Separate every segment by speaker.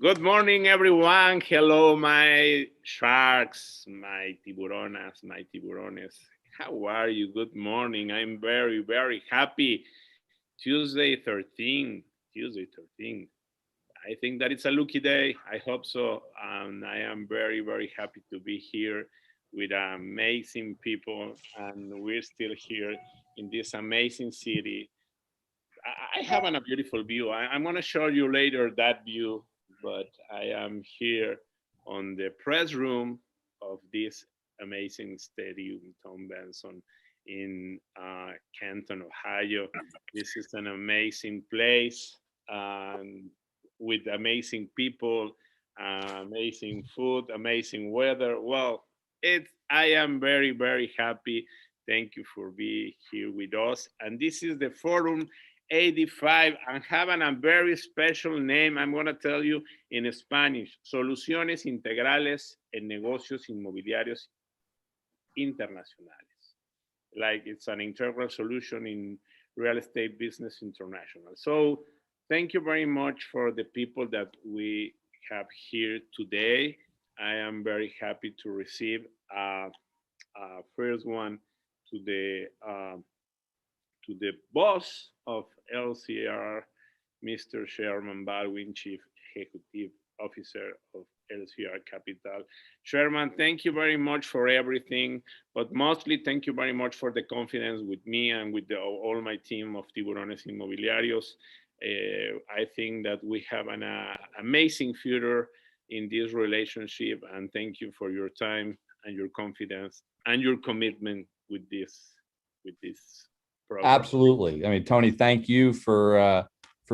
Speaker 1: Good morning, everyone. Hello, my sharks, my tiburonas, my tiburones. How are you? Good morning. I'm very, very happy. Tuesday 13. Tuesday 13. I think that it's a lucky day. I hope so. And I am very, very happy to be here with amazing people. And we're still here in this amazing city. I have a beautiful view. I'm going to show you later that view, but I am here on the press room of this amazing stadium, Tom Benson, in Canton, Ohio. This is an amazing place with amazing people, amazing food, amazing weather. Well, I am very, very happy. Thank you for being here with us. And this is the forum 85 and having a very special name. I'm going to tell you in Spanish, Soluciones Integrales en Negocios Inmobiliarios Internacionales. Like it's an integral solution in real estate business international. So thank you very much for the people that we have here today. I am very happy to receive first one to the boss of LCR, Mr. Sherman Baldwin, Chief Executive Officer of LCR Capital. Sherman, thank you very much for everything, but mostly thank you very much for the confidence with me and with all my team of Tiburones Inmobiliarios. I think that we have an amazing future in this relationship, and thank you for your time and your confidence and your commitment with this program.
Speaker 2: Absolutely. I mean, Tony, thank you for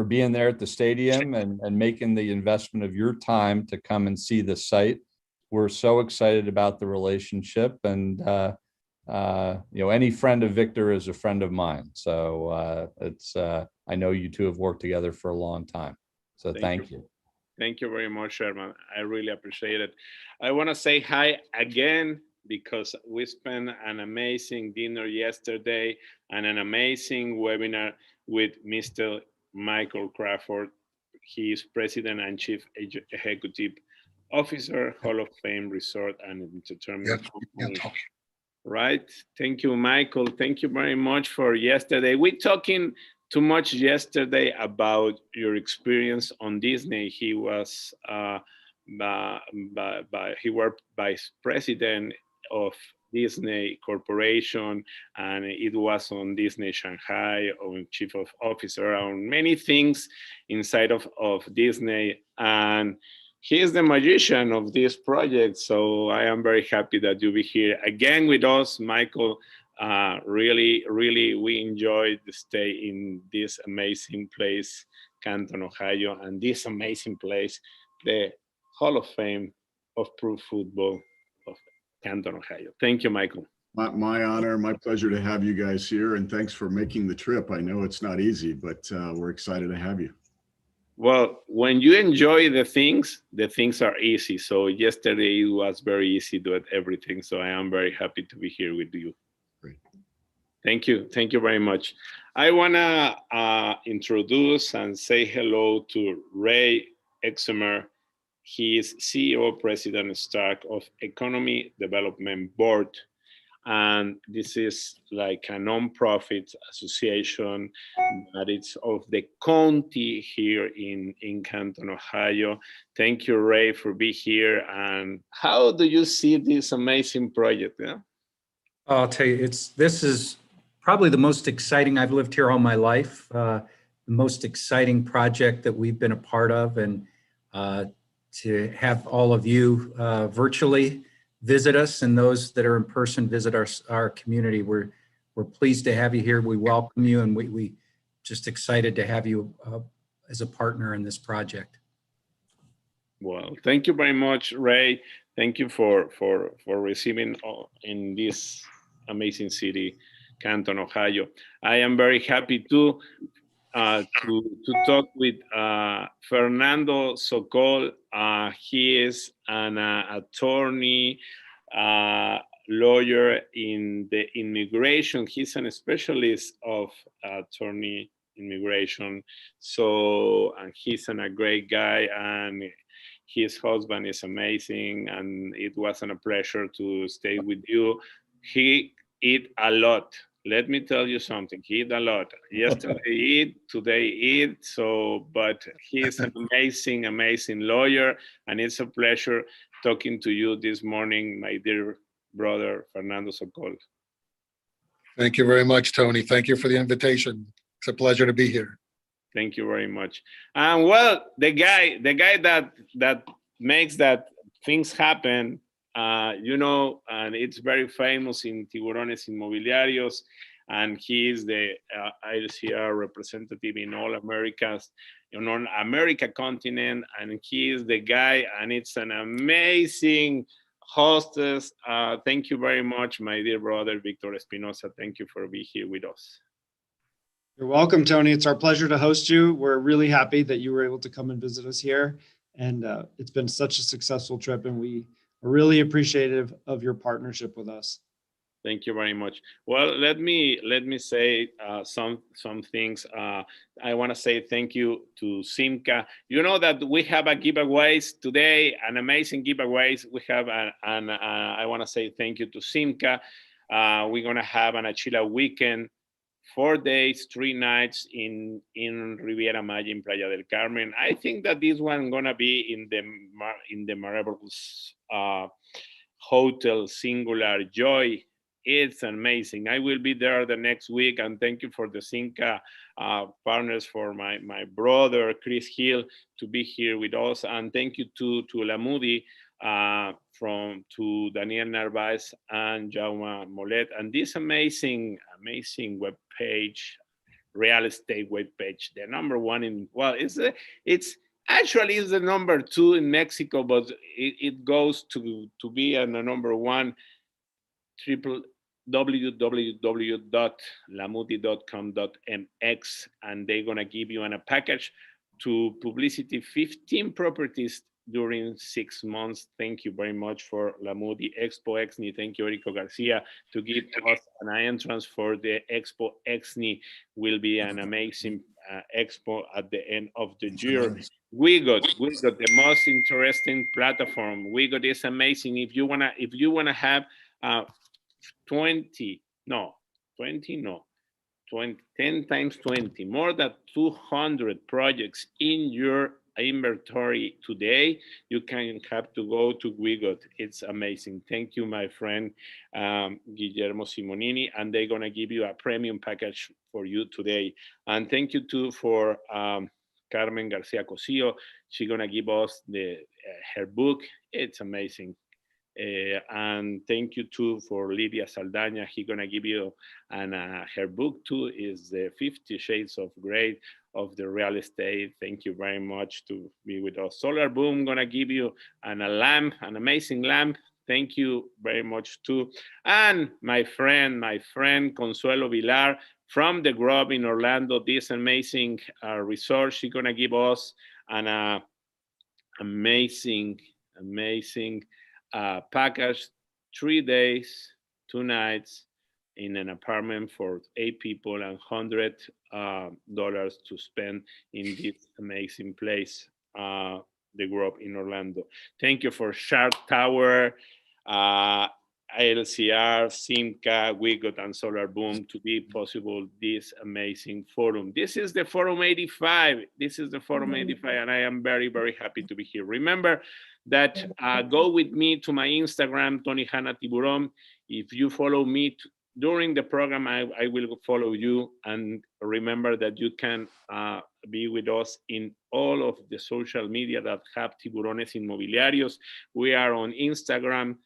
Speaker 2: being there at the stadium and making the investment of your time to come and see the site. We're so excited about the relationship, and any friend of Victor is a friend of mine. So I know you two have worked together for a long time. So thank you.
Speaker 1: Thank you very much, Sherman. I really appreciate it. I want to say hi again because we spent an amazing dinner yesterday and an amazing webinar with Mr. Michael Crawford. He is President and Chief Executive Officer, Hall of Fame Resort and Entertainment Company. Right? Thank you, Michael. Thank you very much for yesterday. We're talking too much yesterday about your experience on Disney. He was he was vice president of Disney Corporation, and it was on Disney Shanghai, on chief of officer, on many things inside of Disney. And he is the magician of this project. So I am very happy that you'll be here again with us, Michael. Really, we enjoyed the stay in this amazing place, Canton, Ohio, and this amazing place, the Hall of Fame of Pro Football of Canton, Ohio. Thank you, Michael.
Speaker 3: My honor, my pleasure to have you guys here, and thanks for making the trip. I know it's not easy, but we're excited to have you.
Speaker 1: Well, when you enjoy the things are easy. So yesterday it was very easy to do everything. So I am very happy to be here with you.
Speaker 3: Great.
Speaker 1: Thank you very much. I wanna introduce and say hello to Ray Exemer. He is CEO, President Stark of Economy Development Board. And this is like a non-profit association that is of the county here in Canton, Ohio. Thank you, Ray, for being here. And how do you see this amazing project? Yeah?
Speaker 4: I'll tell you, this is probably the most exciting. I've lived here all my life. The most exciting project that we've been a part of, and to have all of you virtually visit us, and those that are in person visit our community. We're pleased to have you here. We welcome you, and we just excited to have you as a partner in this project.
Speaker 1: Well, thank you very much, Ray. Thank you for receiving in this amazing city, Canton, Ohio. I am very happy to talk with Fernando Sokol. He is an attorney, lawyer in the immigration. He's a specialist of attorney immigration. So, and he's a great guy, and his husband is amazing, and it wasn't a pleasure to stay with you. He eat a lot. Let me tell you something. He eat a lot. Yesterday eat, today eat. So, but he's an amazing, amazing lawyer, and it's a pleasure talking to you this morning, my dear brother Fernando Sokol.
Speaker 5: Thank you very much, Tony. Thank you for the invitation. It's a pleasure to be here.
Speaker 1: Thank you very much. And well, the guy that makes that things happen, and it's very famous in Tiburones Inmobiliarios, and he is the ILCR representative in all Americas, on America continent, and he is the guy, and it's an amazing hostess. Thank you very much, my dear brother, Victor Espinosa. Thank you for being here with us.
Speaker 6: You're welcome, Tony. It's our pleasure to host you. We're really happy that you were able to come and visit us here. And it's been such a successful trip, and we are really appreciative of your partnership with us.
Speaker 1: Thank you very much. Well, let me say some things. I want to say thank you to Simca. You know that we have a giveaways today, an amazing giveaways. We have, and I want to say thank you to Simca. We're gonna have an Achila weekend, 4 days, 3 nights in Riviera Maya in Playa del Carmen. I think that this one gonna be in the Marvelous Hotel Singular Joy. It's amazing. I will be there the next week, and thank you for the Cinca partners, for my brother Chris Hill to be here with us, and thank you to La Moody, to Daniel Narvaez and Jaume Molet, and this amazing web page, real estate web page, the #1 in, well, it's actually is the #2 in Mexico, but it goes to be a #1, www.lamuti.com.mx, and they're gonna give you a package to publicity 15 properties during 6 months. Thank you very much for La Moody Expo Exni. Thank you, Erico Garcia, to give us an entrance for the Expo Exni. Will be an amazing expo at the end of the year. We got the most interesting platform. We got is amazing. If you wanna have 10 times 20, more than 200 projects in your inventory today, you can have to go to Wigot. It's amazing. Thank you, my friend Guillermo Simonini, and they're gonna give you a premium package for you today. And thank you too for Carmen Garcia Cosillo. She's gonna give us her book. It's amazing. And thank you too for Lydia Saldaña. He's gonna give you, and her book too is the 50 Shades of Grey of the real estate. Thank you very much to be with us. Solar Boom gonna give you a lamp, an amazing lamp. Thank you very much too. And my friend Consuelo Vilar from the Grove in Orlando, this amazing resort. She's gonna give us an amazing package, 3 days, 2 nights in an apartment for 8 people and $100 to spend in this amazing place, the Grove in Orlando. Thank you for Shark Tower, ILCR, Simca, Wigot, and Solar Boom to be possible this amazing forum. This is the Forum 85. And I am very, very happy to be here. Remember that go with me to my Instagram, Tony Hanna Tiburon. If you follow me during the program, I will follow you. And remember that you can be with us in all of the social media that have Tiburones Inmobiliarios. We are on Instagram,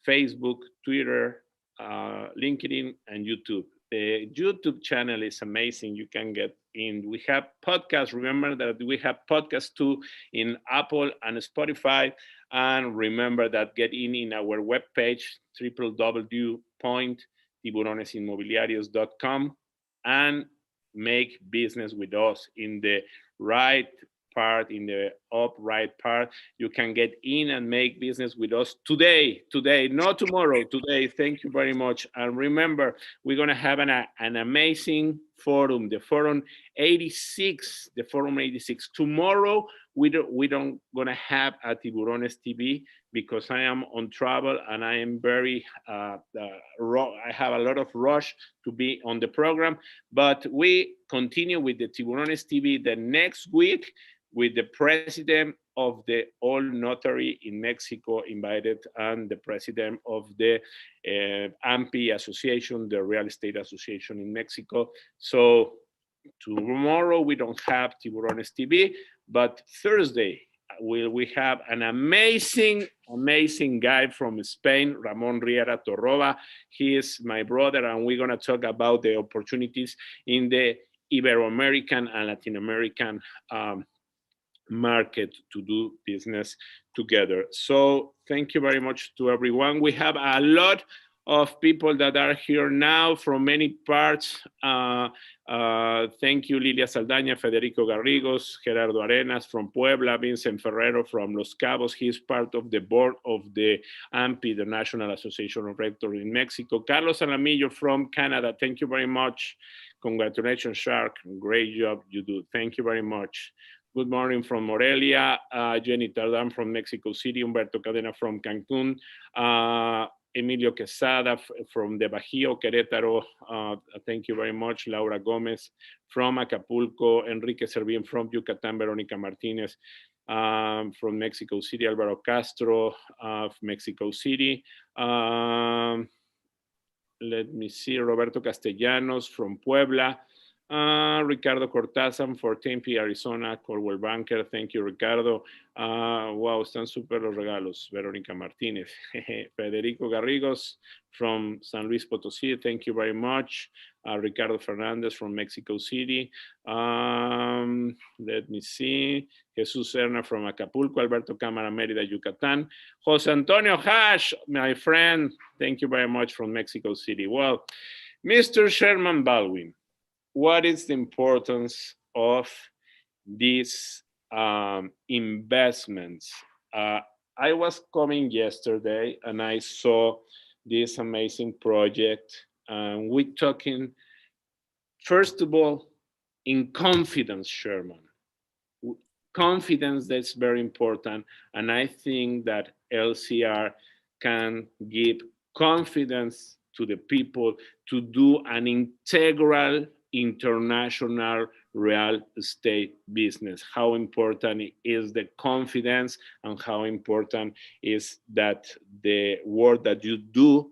Speaker 1: Facebook, Twitter, LinkedIn, and YouTube. The YouTube channel is amazing. You can get in. We have podcasts. Remember that we have podcasts too in Apple and Spotify. And remember that get in our webpage, www.tiburonesinmobiliarios.com, and make business with us in the right part, in the upright part. You can get in and make business with us today, not tomorrow, today. Thank you very much. And remember, we're going to have an amazing forum, the forum 86, the forum 86. Tomorrow, we don't gonna have a Tiburones TV because I am on travel and I am very, I have a lot of rush to be on the program, but we continue with the Tiburones TV the next week with the president of the All Notary in Mexico invited and the president of the AMPI Association, the Real Estate Association in Mexico. So tomorrow we don't have Tiburones TV, but Thursday we have an amazing guy from Spain, Ramon Riera Torroba. He is my brother, and we're gonna talk about the opportunities in the Ibero-American and Latin American market to do business together. So thank you very much to everyone. We have a lot of people that are here now from many parts. Thank you, Lilia Saldaña, Federico Garrigos, Gerardo Arenas from Puebla, Vincent Ferrero from Los Cabos. He is part of the board of the AMPI, the National Association of Realtors in Mexico. Carlos Alamillo from Canada. Thank you very much. Congratulations, Shark. Great job you do. Thank you very much. Good morning from Morelia, Jenny Tardán from Mexico City, Humberto Cadena from Cancun, Emilio Quesada from the Bajío, Querétaro, thank you very much, Laura Gomez from Acapulco, Enrique Servín from Yucatán, Verónica Martínez from Mexico City, Álvaro Castro of Mexico City, let me see, Roberto Castellanos from Puebla, Ricardo Cortázar for Tempe, Arizona, Coldwell Banker. Thank you, Ricardo. Wow, están súper los regalos. Verónica Martínez. Federico Garrigos from San Luis Potosí. Thank you very much. Ricardo Fernandez from Mexico City. Let me see. Jesús Serna from Acapulco. Alberto Cámara, Mérida, Yucatán. José Antonio Hash, my friend. Thank you very much from Mexico City. Well, Mr. Sherman Baldwin, what is the importance of these investments? I was coming yesterday and I saw this amazing project. We're talking, first of all, in confidence, Sherman. Confidence, that's very important. And I think that LCR can give confidence to the people to do an integral international real estate business. How important is the confidence and how important is that the work that you do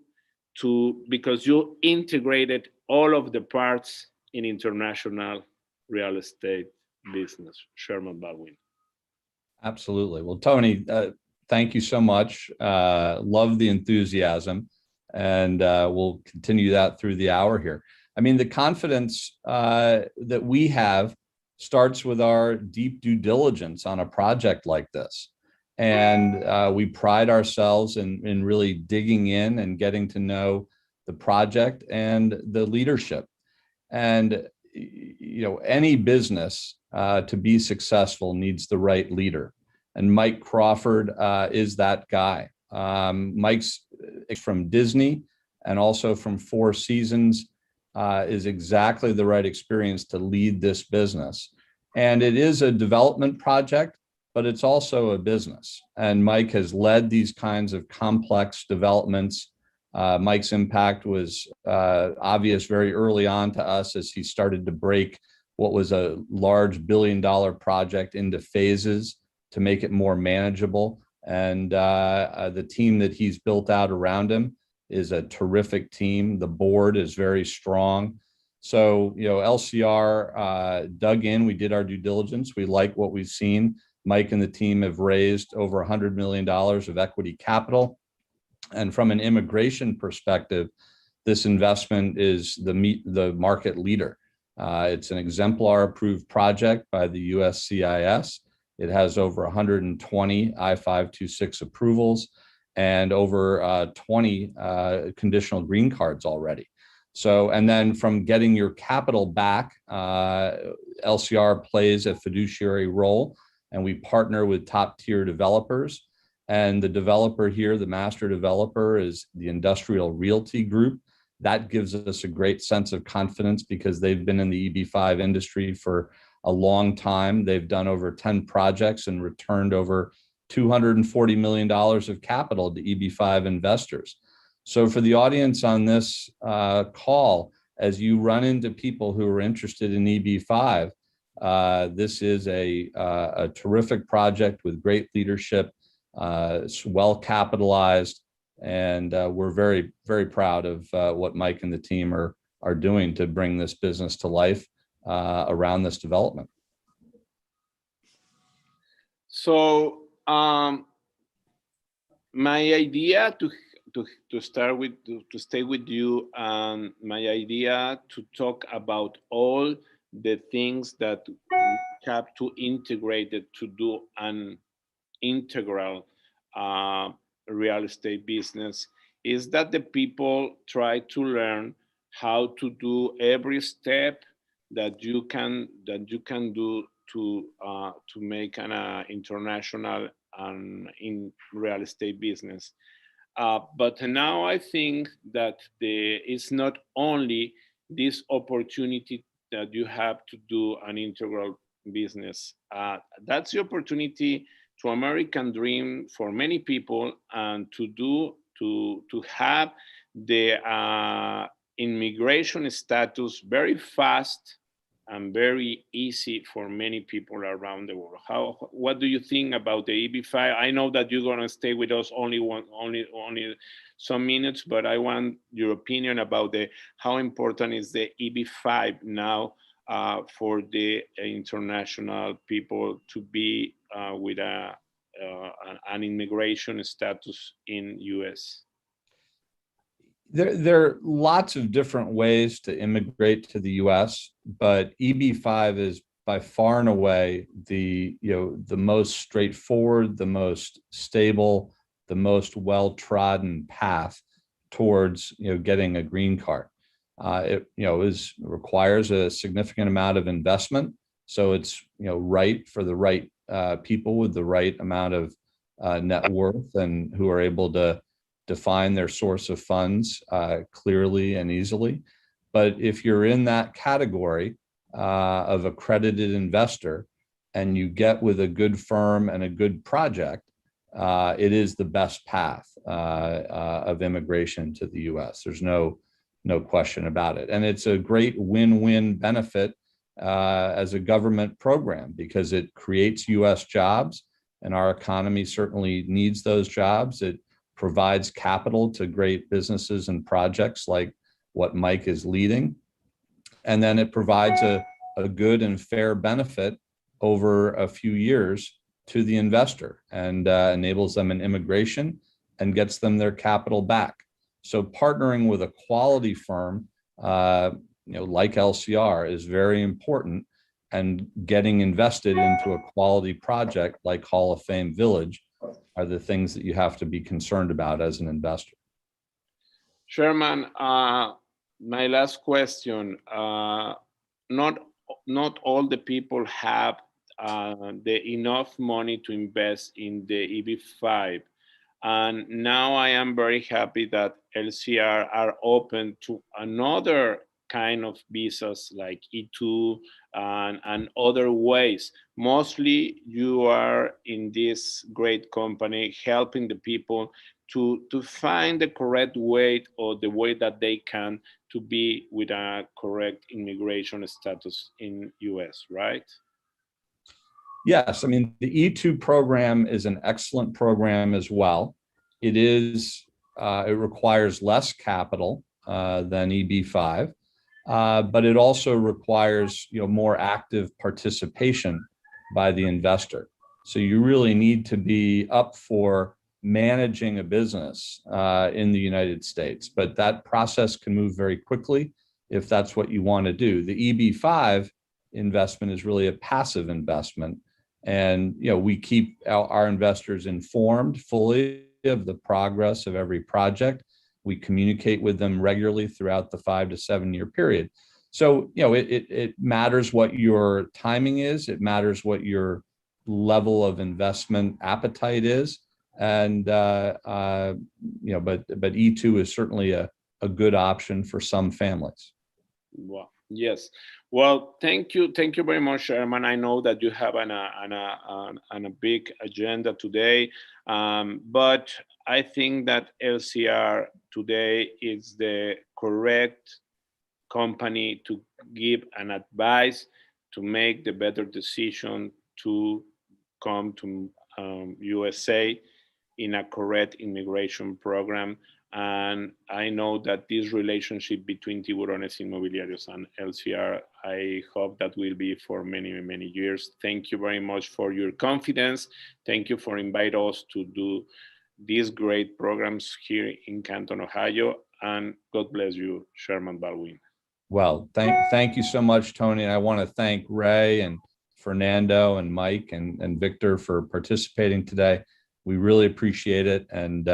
Speaker 1: because you integrated all of the parts in international real estate business. Sherman Baldwin.
Speaker 2: Absolutely. Well, Tony, thank you so much. Love the enthusiasm, and we'll continue that through the hour here. I mean, the confidence that we have starts with our deep due diligence on a project like this. And we pride ourselves in really digging in and getting to know the project and the leadership. And, you know, any business to be successful needs the right leader. And Mike Crawford is that guy. Mike's from Disney and also from Four Seasons. Is exactly the right experience to lead this business. And it is a development project, but it's also a business. And Mike has led these kinds of complex developments. Mike's impact was obvious very early on to us as he started to break what was a large billion-dollar project into phases to make it more manageable. And the team that he's built out around him is a terrific team. The board is very strong. So, you know, LCR dug in, we did our due diligence. We like what we've seen. Mike and the team have raised over $100 million of equity capital. And from an immigration perspective, this investment is the market leader. It's an exemplar approved project by the USCIS. It has over 120 I-526 approvals and over 20 conditional green cards already. So, and then from getting your capital back, LCR plays a fiduciary role, and we partner with top tier developers. And the developer here, the master developer, is the Industrial Realty Group. That gives us a great sense of confidence because they've been in the EB5 industry for a long time. They've done over 10 projects and returned over $240 million of capital to EB5 investors. So for the audience on this call, as you run into people who are interested in EB5, this is a terrific project with great leadership. It's well capitalized, and we're very, very proud of what Mike and the team are doing to bring this business to life around this development.
Speaker 1: So my idea to start with, to stay with you, my idea to talk about all the things that we have to integrate it to do an integral real estate business is that the people try to learn how to do every step that you can do to make an international in real estate business. But now I think that it's not only this opportunity that you have to do an integral business. That's the opportunity to American dream for many people, and to have the immigration status very fast and very easy for many people around the world. What do you think about the EB5? I know that you're gonna stay with us only some minutes, but I want your opinion about how important is the EB5 now for the international people to be with an immigration status in US.
Speaker 2: There are lots of different ways to immigrate to the US, but EB5 is by far and away the most straightforward, the most stable, the most well-trodden path towards getting a green card. It requires a significant amount of investment, so it's right for the right people with the right amount of net worth and who are able to define their source of funds clearly and easily. But if you're in that category of accredited investor and you get with a good firm and a good project, it is the best path of immigration to the US. There's no question about it. And it's a great win-win benefit as a government program because it creates US jobs, and our economy certainly needs those jobs. It provides capital to great businesses and projects like what Mike is leading. And then it provides a good and fair benefit over a few years to the investor and enables them in immigration and gets them their capital back. So partnering with a quality firm like LCR is very important, and getting invested into a quality project like Hall of Fame Village are the things that you have to be concerned about as an investor.
Speaker 1: Sherman, my last question. Not all the people have enough money to invest in the EB5. And now I am very happy that LCR are open to another kind of visas like E2 and other ways. Mostly you are in this great company helping the people to find the correct way, or the way that they can to be with a correct immigration status in US, right?
Speaker 2: Yes, I mean, the E2 program is an excellent program as well. It requires less capital than EB5, but it also requires more active participation by the investor. So you really need to be up for managing a business in the United States, but that process can move very quickly if that's what you want to do. The EB5 investment is really a passive investment, and we keep our investors informed fully of the progress of every project. We communicate with them regularly throughout the 5 to 7 year period. So it matters what your timing is. It matters what your level of investment appetite is. And but E2 is certainly a a good option for some families.
Speaker 1: Well, yes. Well, thank you. Thank you very much, Sherman. I know that you have a big agenda today, but I think that LCR today is the correct company to give an advice to make the better decision to come to USA in a correct immigration program. And I know that this relationship between Tiburones Inmobiliarios and LCR, I hope that will be for many, many years. Thank you very much for your confidence. Thank you for inviting us to do these great programs here in Canton, Ohio. And God bless you, Sherman Baldwin.
Speaker 2: Well, thank you so much, Tony. And I want to thank Ray and Fernando and Mike and Victor for participating today. We really appreciate it. And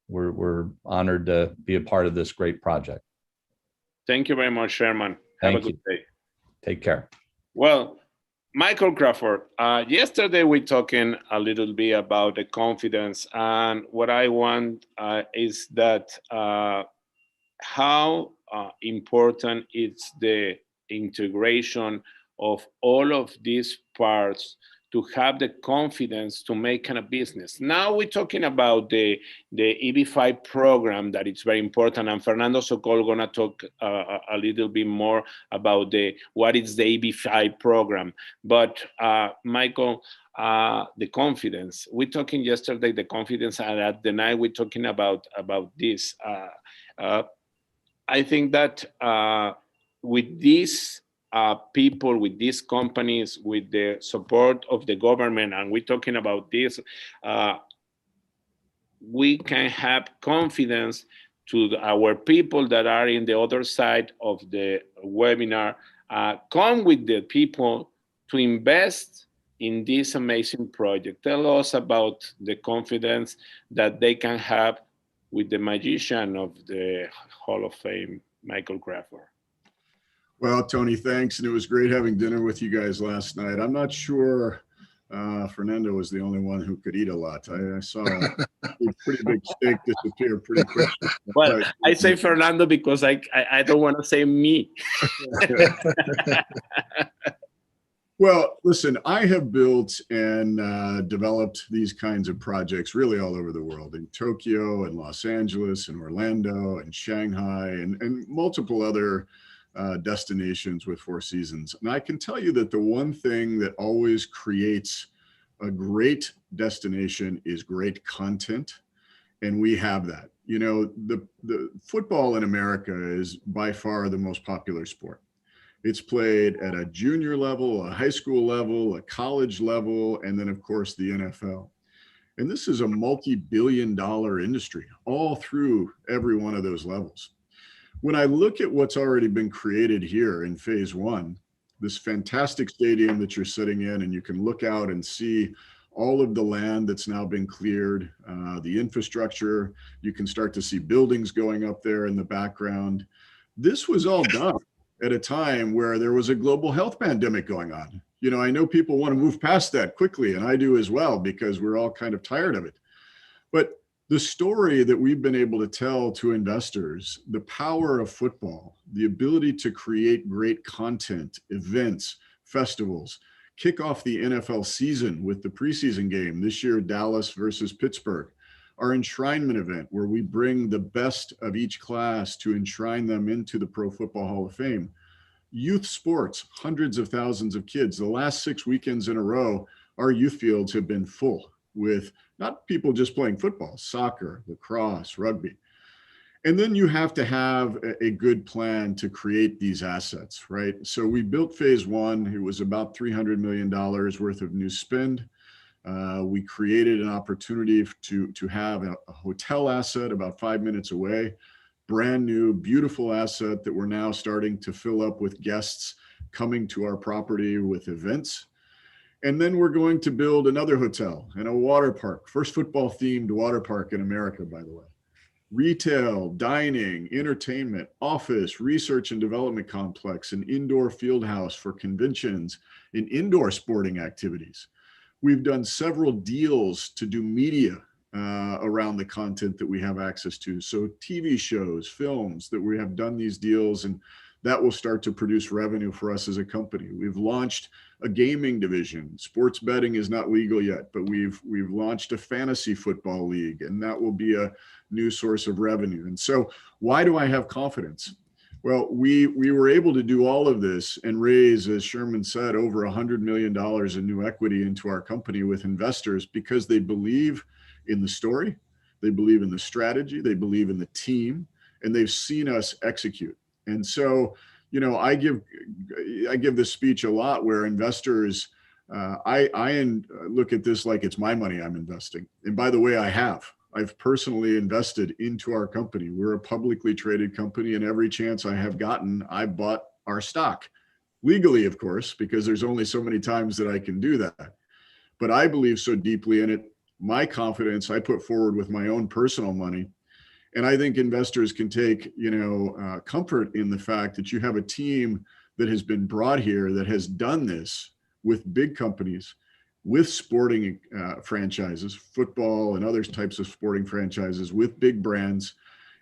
Speaker 2: we're honored to be a part of this great project.
Speaker 1: Thank you very much, Sherman. Have a good day.
Speaker 2: Take care.
Speaker 1: Well, Michael Crawford, yesterday we talking a little bit about the confidence, and what I want is that how important is the integration of all of these parts to have the confidence to make a business. Now we're talking about the EB5 program that it's very important, and Fernando Sokol gonna talk a little bit more about what is the EB5 program. But Michael, the confidence. We're talking yesterday the confidence, and at the night we're talking about this. I think that with these people, with these companies, with the support of the government, and we're talking about this, we can have confidence to our people that are in the other side of the webinar, come with the people to invest in this amazing project. Tell us about the confidence that they can have with the magician of the Hall of Fame, Michael Crawford.
Speaker 3: Well, Tony, thanks. And it was great having dinner with you guys last night. I'm not sure Fernando was the only one who could eat a lot. I saw a pretty big steak disappear pretty quickly.
Speaker 1: Well, I say Fernando because I don't want to say me.
Speaker 3: Well, listen, I have built and developed these kinds of projects really all over the world, in Tokyo and Los Angeles and Orlando and Shanghai and multiple other destinations with Four Seasons. And I can tell you that the one thing that always creates a great destination is great content. And we have that. You know, the football in America is by far the most popular sport. It's played at a junior level, a high school level, a college level, and then of course the NFL. And this is a multi-billion-dollar industry all through every one of those levels. When I look at what's already been created here in phase one, this fantastic stadium that you're sitting in, and you can look out and see all of the land that's now been cleared, the infrastructure, you can start to see buildings going up there in the background. This was all done at a time where there was a global health pandemic going on. You know, I know people want to move past that quickly, and I do as well, because we're all kind of tired of it. But the story that we've been able to tell to investors, the power of football, the ability to create great content, events, festivals, kick off the NFL season with the preseason game, this year, Dallas versus Pittsburgh, our enshrinement event where we bring the best of each class to enshrine them into the Pro Football Hall of Fame. Youth sports, hundreds of thousands of kids. The last 6 weekends in a row, our youth fields have been full with not people just playing football, soccer, lacrosse, rugby. And then you have to have a good plan to create these assets, right? So we built phase one. It was about $300 million worth of new spend. We created an opportunity to have a hotel asset about 5 minutes away, brand new, beautiful asset that we're now starting to fill up with guests coming to our property with events. And then we're going to build another hotel and a water park, first football themed water park in America, by the way. Retail, dining, entertainment, office, research and development complex, an indoor field house for conventions and indoor sporting activities. We've done several deals to do media around the content that we have access to. So TV shows, films that we have done these deals, and that will start to produce revenue for us as a company. We've launched a gaming division. Sports betting is not legal yet, but we've launched a fantasy football league, and that will be a new source of revenue. And so why do I have confidence? Well, we were able to do all of this and raise, as Sherman said, over $100 million in new equity into our company with investors because they believe in the story, they believe in the strategy, they believe in the team, and they've seen us execute. And so, you know, I give this speech a lot where investors, I look at this like it's my money I'm investing. And by the way, I've personally invested into our company. We're a publicly traded company, and every chance I have gotten, I bought our stock. Legally, of course, because there's only so many times that I can do that. But I believe so deeply in it. My confidence I put forward with my own personal money. And I think investors can take, comfort in the fact that you have a team that has been brought here that has done this with big companies, with sporting franchises, football and other types of sporting franchises, with big brands,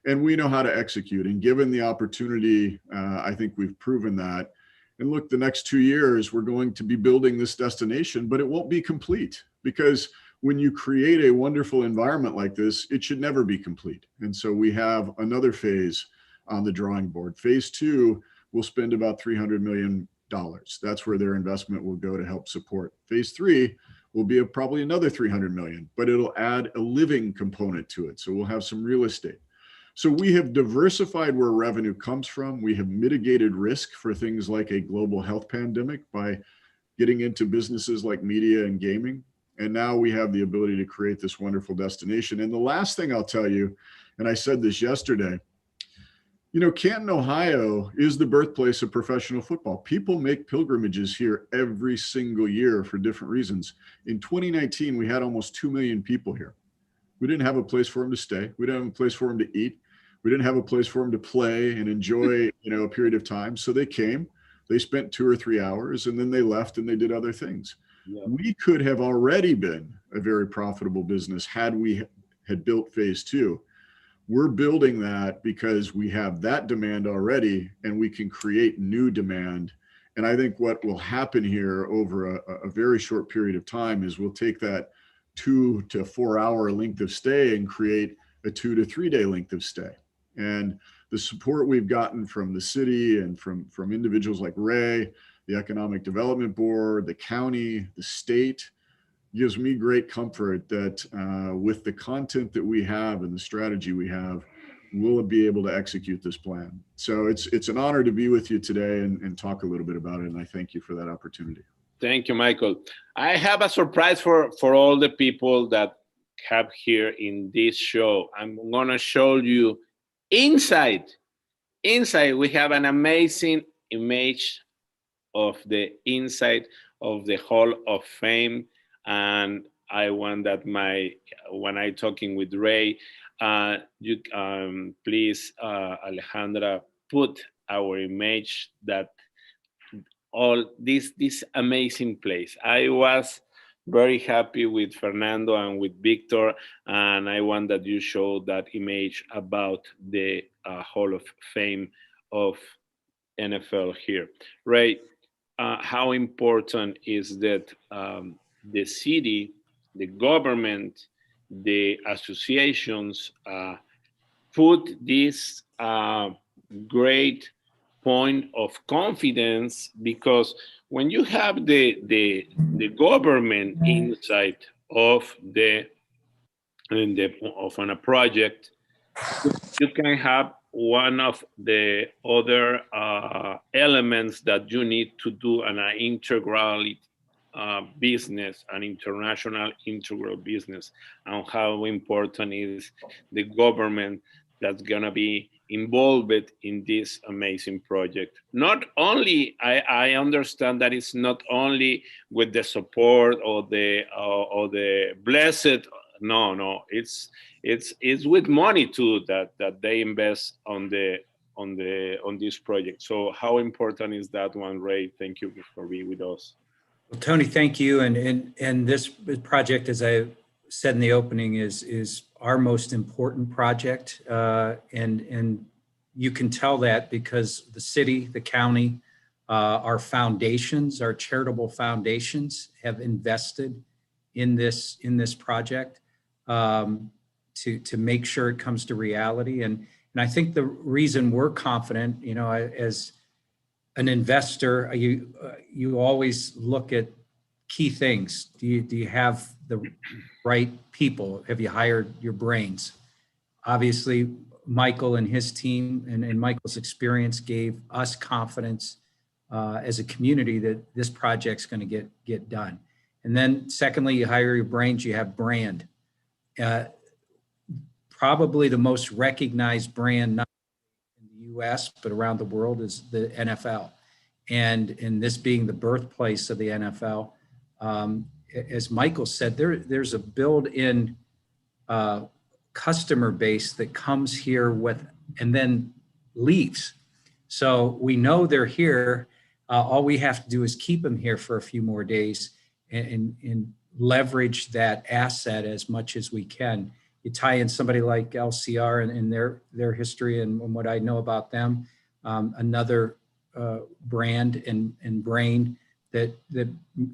Speaker 3: and we know how to execute. And given the opportunity, I think we've proven that. And look, the next 2 years, we're going to be building this destination, but it won't be complete because when you create a wonderful environment like this, it should never be complete. And so we have another phase on the drawing board. Phase 2 will spend about $300 million. That's where their investment will go to help support. Phase 3 will be probably another 300 million, but it'll add a living component to it. So we'll have some real estate. So we have diversified where revenue comes from. We have mitigated risk for things like a global health pandemic by getting into businesses like media and gaming. And now we have the ability to create this wonderful destination. And the last thing I'll tell you, and I said this yesterday, Canton, Ohio is the birthplace of professional football. People make pilgrimages here every single year for different reasons. In 2019, we had almost 2 million people here. We didn't have a place for them to stay. We didn't have a place for them to eat. We didn't have a place for them to play and enjoy, a period of time. So they came, they spent 2 or 3 hours, and then they left and they did other things. Yeah. We could have already been a very profitable business had we had built phase 2. We're building that because we have that demand already and we can create new demand. And I think what will happen here over a very short period of time is we'll take that 2 to 4 hour length of stay and create a 2 to 3 day length of stay. And the support we've gotten from the city and from individuals like Ray, the Economic Development Board, the county, the state, gives me great comfort that with the content that we have and the strategy we have, we'll be able to execute this plan. So it's an honor to be with you today and talk a little bit about it. And I thank you for that opportunity.
Speaker 1: Thank you, Michael. I have a surprise for all the people that have here in this show. I'm gonna show you inside. We have an amazing image of the inside of the Hall of Fame. And I want that when I talking with Ray, you please, Alejandra, put our image that all this amazing place. I was very happy with Fernando and with Victor, and I want that you show that image about the Hall of Fame of NFL here. Ray, how important is that the city, the government, the associations put this great point of confidence, because when you have the government inside of on a project, you can have one of the other elements that you need to do an integral business, an international integral business, and how important is the government that's gonna be involved in this amazing project. Not only, I understand that it's not only with the support or the blessed. No, it's with money too that they invest on this project. So how important is that one, Ray? Thank you for being with us.
Speaker 4: Well, Tony, thank you. And this project, as I said in the opening is our most important project. And you can tell that because the city, the county, our foundations, our charitable foundations have invested in this project to make sure it comes to reality. And I think the reason we're confident, you know, as an investor, you always look at key things. Do you have the right people? Have you hired your brains? Obviously, Michael and his team and Michael's experience gave us confidence as a community that this project's going to get done. And then secondly, you hire your brains, you have brand. Probably the most recognized brand, not in the US, but around the world, is the NFL. And in this being the birthplace of the NFL, as Michael said, there's a built-in customer base that comes here with and then leaves. So we know they're here. All we have to do is keep them here for a few more days and leverage that asset as much as we can. You tie in somebody like LCR and their history and what I know about them, another brand and brain that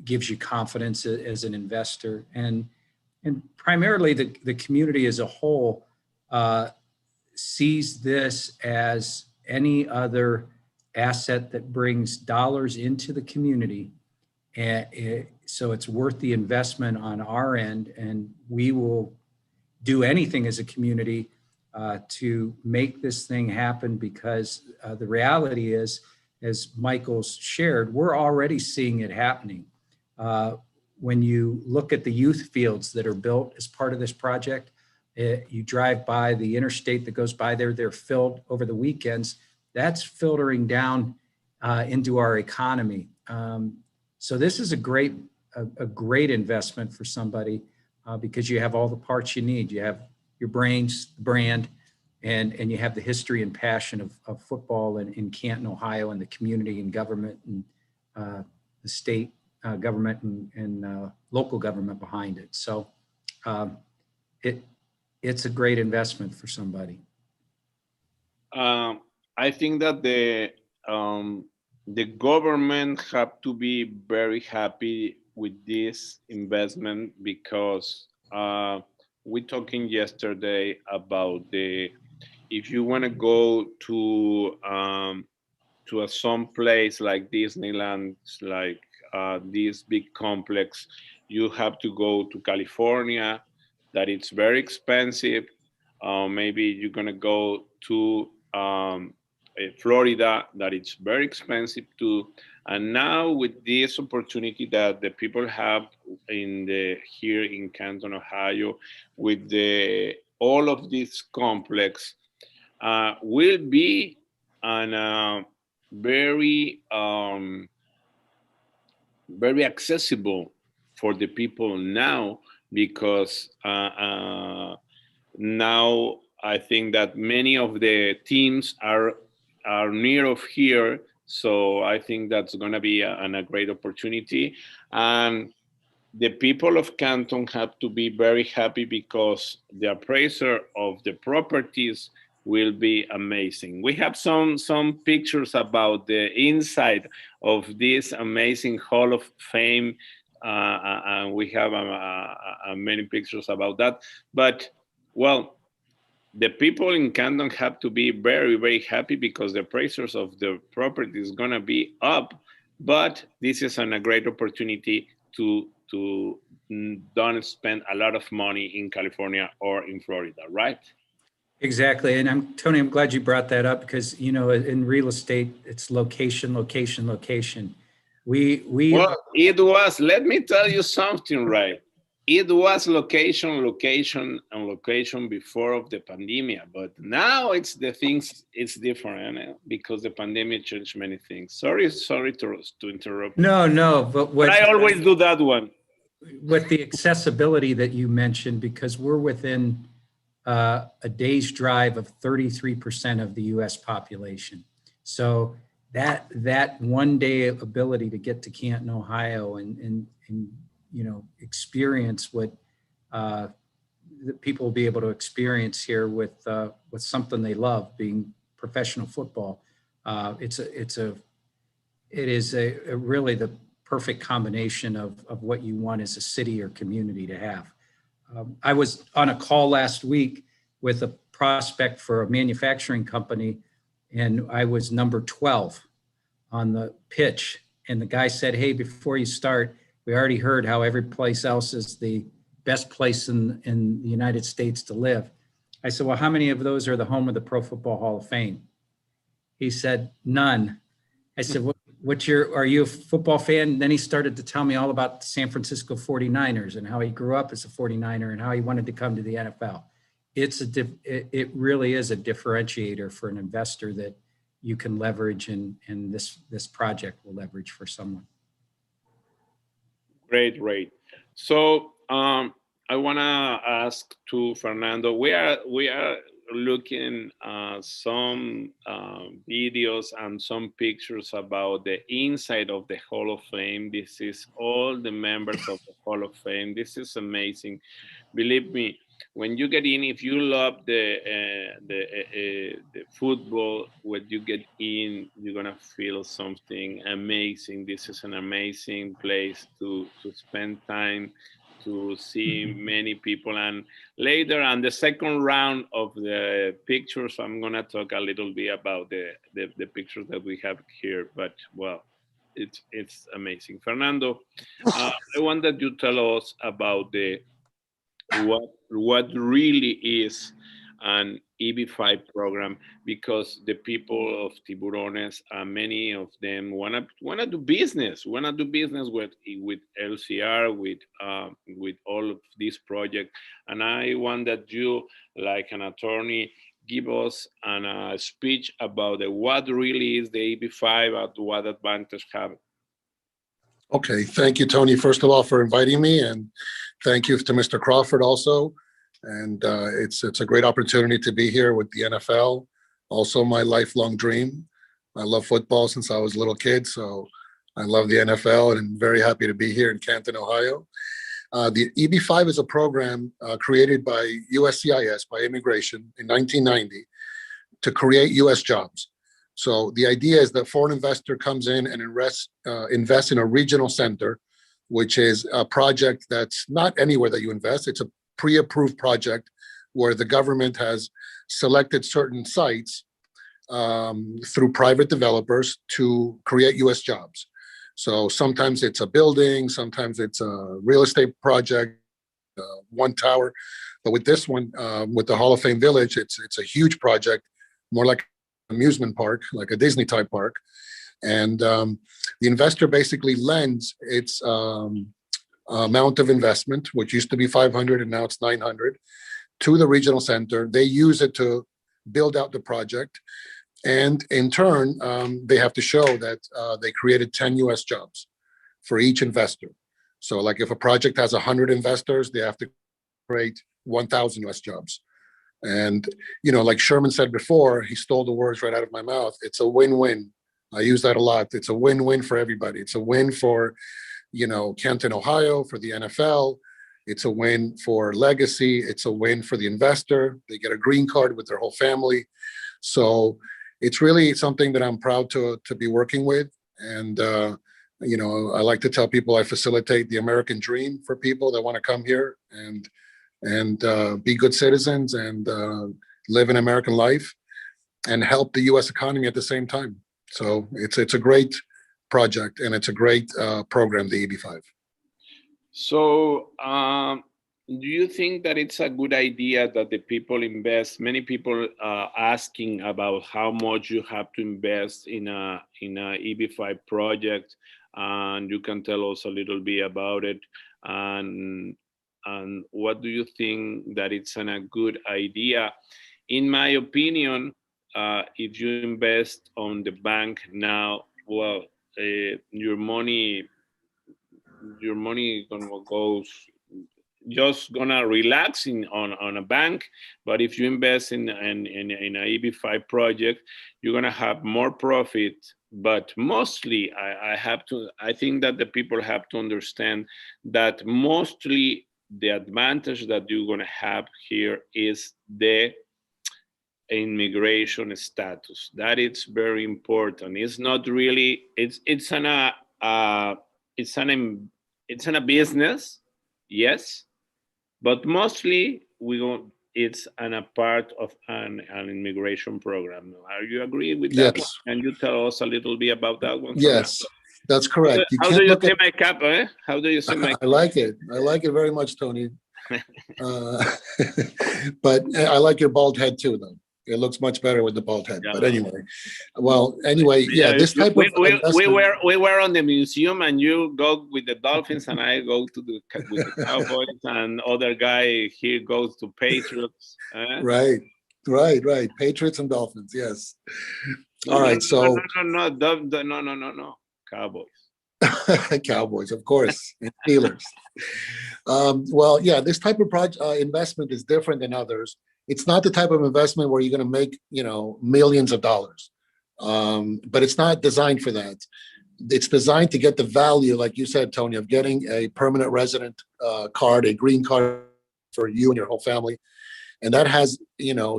Speaker 4: gives you confidence as an investor. And primarily the community as a whole sees this as any other asset that brings dollars into the community. And so it's worth the investment on our end, and we will do anything as a community to make this thing happen, because the reality is, as Michael's shared, we're already seeing it happening. When you look at the youth fields that are built as part of this project, you drive by the interstate that goes by there, they're filled over the weekends. That's filtering down into our economy. So this is a great investment for somebody because you have all the parts you need. You have your brains, the brand, and you have the history and passion of football in Canton, Ohio, and the community and government and the state government and local government behind it. So it's a great investment for somebody.
Speaker 1: I think that the government have to be very happy with this investment, because we talking yesterday about if you want to go to some place like Disneyland, like this big complex, you have to go to California, that it's very expensive. Maybe you're gonna go to Florida, that it's very expensive too. And now with this opportunity that the people have here in Canton, Ohio, with all of this complex, will be an very very accessible for the people now, because now I think that many of the teams are near of here. So I think that's going to be a great opportunity. And the people of Canton have to be very happy, because the appraiser of the properties will be amazing. We have some pictures about the inside of this amazing Hall of Fame, and we have many pictures about that. But, well, the people in Canton have to be very, very happy, because the appraisers of the property is going to be up. But this is a great opportunity to don't spend a lot of money in California or in Florida, right?
Speaker 4: Exactly. And Tony, I'm glad you brought that up, because, you know, in real estate, it's location, location, location.
Speaker 1: Well, it was, let me tell you something, right? It was location, location, and location before of the pandemic, but now it's different, because the pandemic changed many things. Sorry to interrupt.
Speaker 4: No, but
Speaker 1: I always do that one.
Speaker 4: With the accessibility that you mentioned, because we're within a day's drive of 33% of the U.S. population. So that 1 day ability to get to Canton, Ohio, and you know, experience what that people will be able to experience here with something they love, being professional football. It is a really the perfect combination of what you want as a city or community to have. I was on a call last week with a prospect for a manufacturing company, and I was number 12 on the pitch. And the guy said, "Hey, before you start, we already heard how every place else is the best place in the United States to live." I said, "Well, how many of those are the home of the Pro Football Hall of Fame?" He said, "None." I said, are you a football fan? And then he started to tell me all about the San Francisco 49ers and how he grew up as a 49er and how he wanted to come to the NFL. It really is a differentiator for an investor that you can leverage, and this project will leverage for someone.
Speaker 1: Great. So I want to ask to Fernando. We are looking some videos and some pictures about the inside of the Hall of Fame. This is all the members of the Hall of Fame. This is amazing. Believe me, when you get in, if you love the football, when you get in, you're gonna feel something amazing. This is an amazing place to spend time, to see many people. And later on the second round of the pictures, I'm gonna talk a little bit about the pictures that we have here. But well, it's amazing. Fernando, I want that you tell us about what really is an EB5 program, because the people of Tiburones, many of them wanna do business, with LCR, with all of these projects. And I want that you, like an attorney, give us a speech about what really is the EB5 and what advantage have it.
Speaker 5: Okay, thank you, Tony, first of all, for inviting me, and thank you to Mr. Crawford also. And it's a great opportunity to be here with the NFL, also my lifelong dream. I love football since I was a little kid, so I love the NFL, and I'm very happy to be here in Canton, Ohio. The EB5 is a program created by USCIS, by immigration, in 1990 to create U.S. jobs. So the idea is that foreign investor comes in and invests in a regional center, which is a project that's not anywhere that you invest. It's a pre-approved project where the government has selected certain sites through private developers to create U.S. jobs. So sometimes it's a building, sometimes it's a real estate project, one tower. But with this one, with the Hall of Fame Village, it's a huge project, more like amusement park, like a Disney type park. And the investor basically lends its amount of investment, which used to be 500 and now it's 900, to the regional center. They use it to build out the project. And in turn, they have to show that they created 10 US jobs for each investor. So like if a project has 100 investors, they have to create 1,000 US jobs. And, you know, like Sherman said before, he stole the words right out of my mouth. It's a win-win. I use that a lot. It's a win-win for everybody. It's a win for, you know, Canton, Ohio, for the NFL. It's a win for legacy. It's a win for the investor. They get a green card with their whole family. So it's really something that I'm proud to be working with. And, you know, I like to tell people I facilitate the American dream for people that want to come here and be good citizens and live an American life and help the U.S. economy at the same time. So it's a great project, and it's a great program, the EB5.
Speaker 1: So do you think that it's a good idea that the people invest? Many people asking about how much you have to invest in a EB5 project, and you can tell us a little bit about it. And what do you think that it's a good idea? In my opinion, if you invest on the bank now, well, your money goes just gonna relax on a bank. But if you invest in an EB5 project, you're gonna have more profit. But mostly, I think that the people have to understand that mostly the advantage that you're going to have here is the immigration status. That is very important. It's not really, it's an a business, yes, but mostly it's a part of an immigration program. Are you agree with that one?
Speaker 5: Yes,
Speaker 1: Can you tell us a little bit about that one?
Speaker 5: yes, that's correct. You
Speaker 1: How do
Speaker 5: can't
Speaker 1: you
Speaker 5: look
Speaker 1: see
Speaker 5: at.
Speaker 1: my cap? How do you see my?
Speaker 5: I like it. I like it very much, Tony. But I like your bald head too, though. It looks much better with the bald head. But anyway, yeah, this type of investment.
Speaker 1: We were on the museum, and you go with the Dolphins, and I go with the Cowboys, and other guy here goes to Patriots.
Speaker 5: Right. Patriots and Dolphins. Yes. All right. So
Speaker 1: No. Cowboys.
Speaker 5: Cowboys, of course, and Steelers. Well, yeah, this type of investment is different than others. It's not the type of investment where you're going to make, millions of dollars. But it's not designed for that. It's designed to get the value, like you said, Tony, of getting a permanent resident card, a green card for you and your whole family. And that has,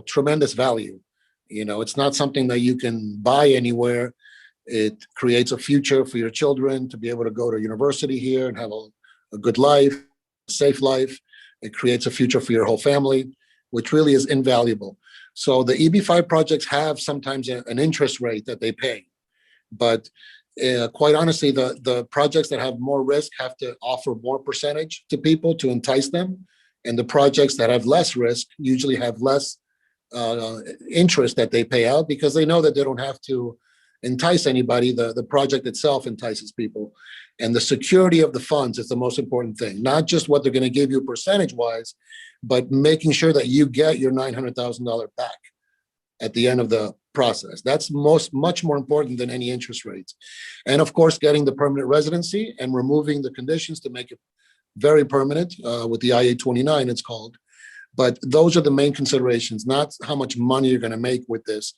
Speaker 5: tremendous value. It's not something that you can buy anywhere. It creates a future for your children to be able to go to university here and have a good life, a safe life. It creates a future for your whole family, which really is invaluable. So the EB-5 projects have sometimes an interest rate that they pay. But quite honestly, the projects that have more risk have to offer more percentage to people to entice them. And the projects that have less risk usually have less interest that they pay out because they know that they don't have to entice anybody. The project itself entices people. And the security of the funds is the most important thing, not just what they're going to give you percentage wise, but making sure that you get your $900,000 back at the end of the process. That's much more important than any interest rates. And of course, getting the permanent residency and removing the conditions to make it very permanent with the I-829, it's called. But those are the main considerations, not how much money you're going to make with this.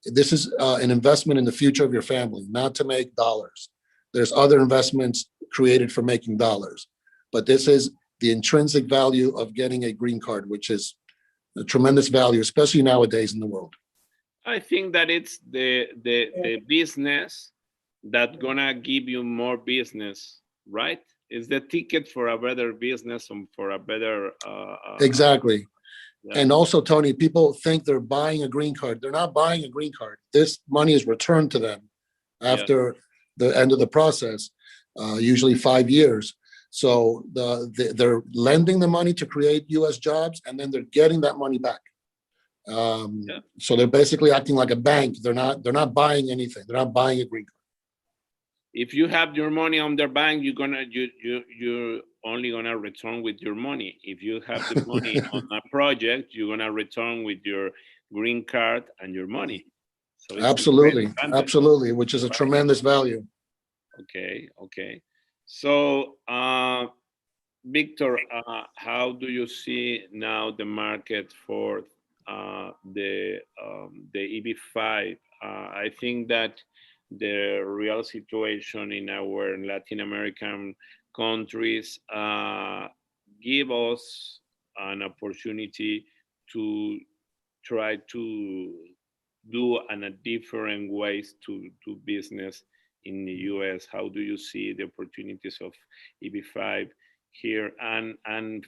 Speaker 5: This is an investment in the future of your family, not to make dollars. There's other investments created for making dollars, but this is the intrinsic value of getting a green card, which is a tremendous value, especially nowadays in the world.
Speaker 1: I think that it's the business that's gonna give you more business, right? It's the ticket for a better business and for a better.
Speaker 5: Exactly.
Speaker 1: Yeah.
Speaker 5: And also, Tony, people think they're buying a green card. They're not buying a green card. This money is returned to them after the end of the process, usually 5 years. So they're lending the money to create U.S. jobs, and then they're getting that money back. So they're basically acting like a bank. They're not buying anything. They're not buying a green card.
Speaker 1: If you have your money on the bank, you're only gonna return with your money. If you have the money on a project, you're gonna return with your green card and your money. So
Speaker 5: absolutely, which is a tremendous value.
Speaker 1: Okay. So, Victor, how do you see now the market for the EB-5? I think that the real situation in our Latin American countries give us an opportunity to try to do in a different ways to do business in the US. How do you see the opportunities of EB-5 here? And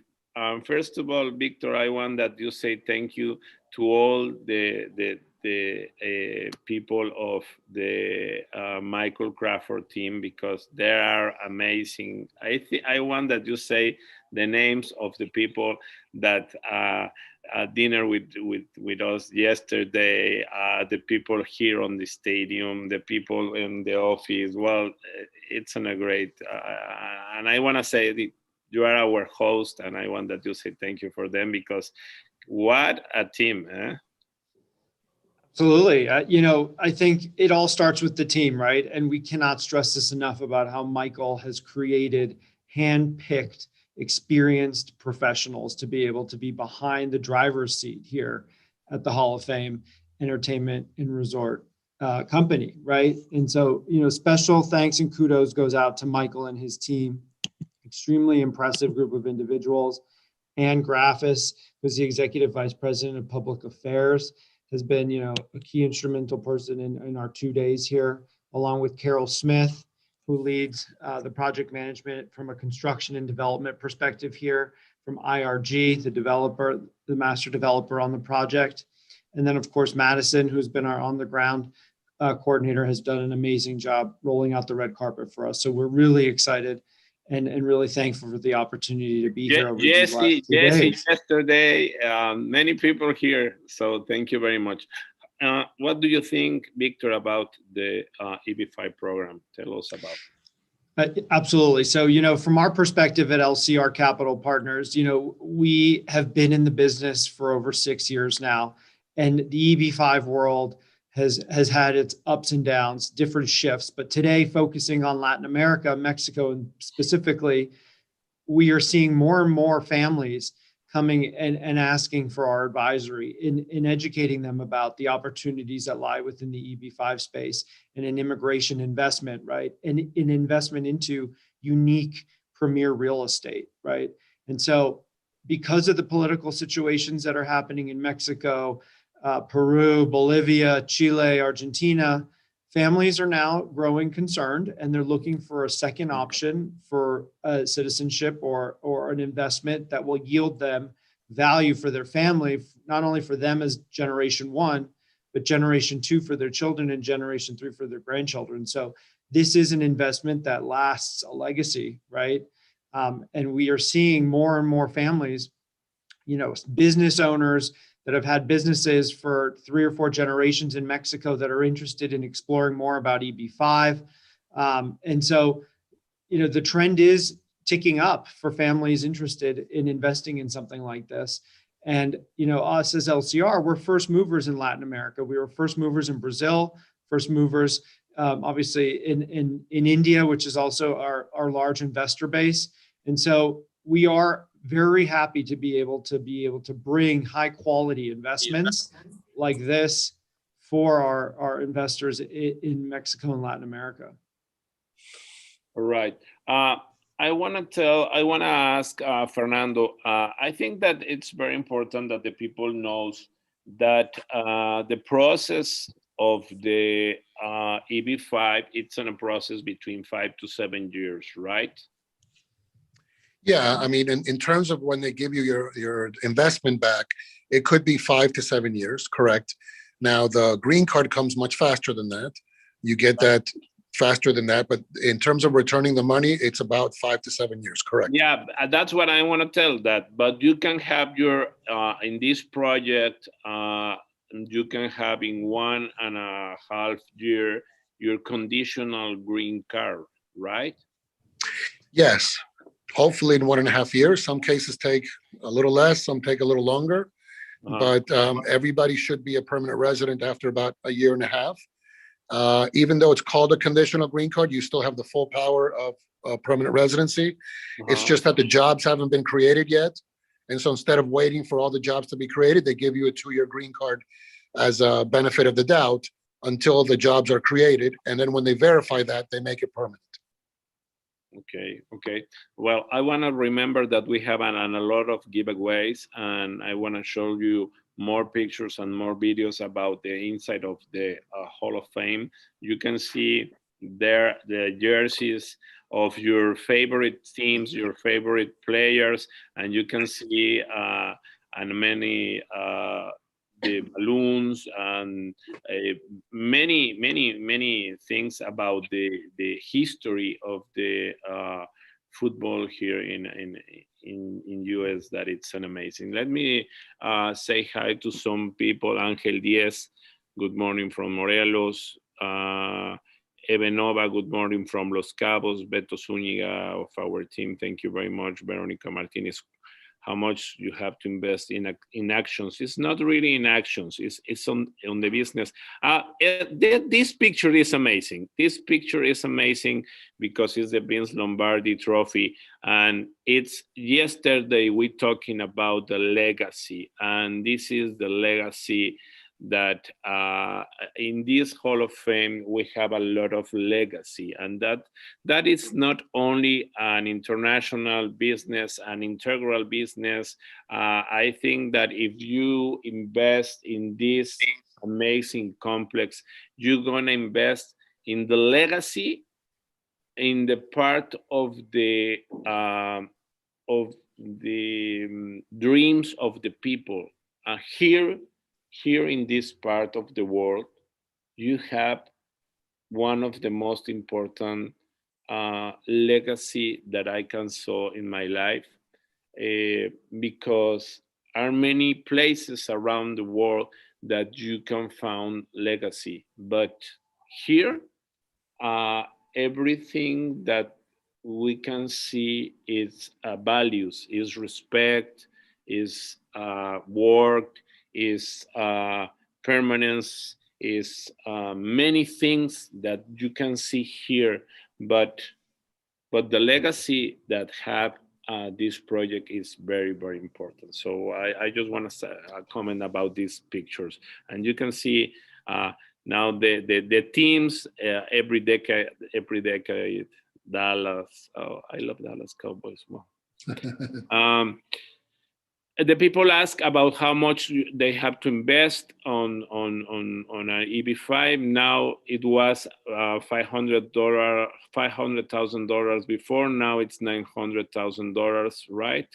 Speaker 1: first of all, Victor, I want that you say thank you to all the people of the Michael Crawford team, because they are amazing. I want that you say the names of the people that dinner with us yesterday, the people here on the stadium, the people in the office. Well, it's a great, and I want to say that you are our host, and I want that you say thank you for them, because what a team, eh?
Speaker 6: Absolutely. I think it all starts with the team, right? And we cannot stress this enough about how Michael has created hand-picked, experienced professionals to be able to be behind the driver's seat here at the Hall of Fame Entertainment and Resort Company, right? And so, special thanks and kudos goes out to Michael and his team. extremely impressive group of individuals. Ann Graffis, who's the Executive Vice President of Public Affairs, has been, a key instrumental person in our 2 days here, along with Carol Smith, who leads the project management from a construction and development perspective here from IRG, the developer, the master developer on the project. And then, of course, Madison, who's been our on-the-ground coordinator, has done an amazing job rolling out the red carpet for us. So we're really excited and really thankful for the opportunity to be here over these last 2 days.
Speaker 1: Yesterday, many people here, so thank you very much. What do you think, Victor, about the EB5 program? Tell us about it.
Speaker 6: Absolutely. So, from our perspective at LCR Capital Partners, we have been in the business for over 6 years now, and the EB5 world has had its ups and downs, different shifts. But today, focusing on Latin America, Mexico, and specifically, we are seeing more and more families coming and asking for our advisory in educating them about the opportunities that lie within the EB5 space and an immigration investment, right? And an investment into unique premier real estate, right? And so because of the political situations that are happening in Mexico, Peru, Bolivia, Chile, Argentina, families are now growing concerned, and they're looking for a second option for citizenship or an investment that will yield them value for their family, not only for them as generation one, but generation two for their children and generation three for their grandchildren. So this is an investment that lasts a legacy, right? And we are seeing more and more families, business owners that have had businesses for 3 or 4 generations in Mexico that are interested in exploring more about EB5. And so, the trend is ticking up for families interested in investing in something like this. And, us as LCR, we're first movers in Latin America. We were first movers in Brazil, first movers, obviously in India, which is also our large investor base. And so we are very happy to be able to bring high quality investments like this for our investors in Mexico and Latin America.
Speaker 1: All right. I want to ask Fernando. I think that it's very important that the people knows that the process of the EB5, it's in a process between 5 to 7 years, right?
Speaker 5: Yeah, I mean, in terms of when they give you your investment back, it could be 5 to 7 years, correct? Now, the green card comes much faster than that. You get that faster than that, but in terms of returning the money, it's about 5 to 7 years, correct?
Speaker 1: Yeah, that's what I want to tell that. But you can have your, in this project, you can have in 1.5 years, your conditional green card, right?
Speaker 5: Yes. Hopefully in 1.5 years. Some cases take a little less, some take a little longer, but everybody should be a permanent resident after about 1.5 years. Even though it's called a conditional green card, you still have the full power of permanent residency. It's just that the jobs haven't been created yet. And so instead of waiting for all the jobs to be created, they give you a 2-year green card as a benefit of the doubt until the jobs are created. And then when they verify that, they make it permanent.
Speaker 1: Okay. Well, I want to remember that we have a lot of giveaways, and I want to show you more pictures and more videos about the inside of the Hall of Fame. You can see there the jerseys of your favorite teams, your favorite players, and you can see and many the balloons and many things about the history of the football here in US. That it's an amazing. Let me say hi to some people. Angel Diez, good morning from Morelos. Ebenova, good morning from Los Cabos. Beto Zúñiga of our team, thank you very much. Veronica Martinez, how much you have to invest in actions. It's not really in actions, it's on the business. This picture is amazing. This picture is amazing because it's the Vince Lombardi trophy. And it's yesterday we talking about the legacy. And this is the legacy that in this Hall of Fame we have a lot of legacy, and that is not only an international business, an integral business. I think that if you invest in this amazing complex, you're gonna invest in the legacy, in the part of the dreams of the people. Here in this part of the world, you have one of the most important legacy that I can saw in my life, because are many places around the world that you can find legacy, but here everything that we can see is values, is respect, is work, is permanence, is many things that you can see here, but the legacy that have this project is very, very important. So I just want to comment about these pictures, and you can see now the teams every decade. Dallas, oh, I love Dallas Cowboys. Well, the people ask about how much they have to invest on an EB5. Now it was $500,000 before. Now it's $900,000, right?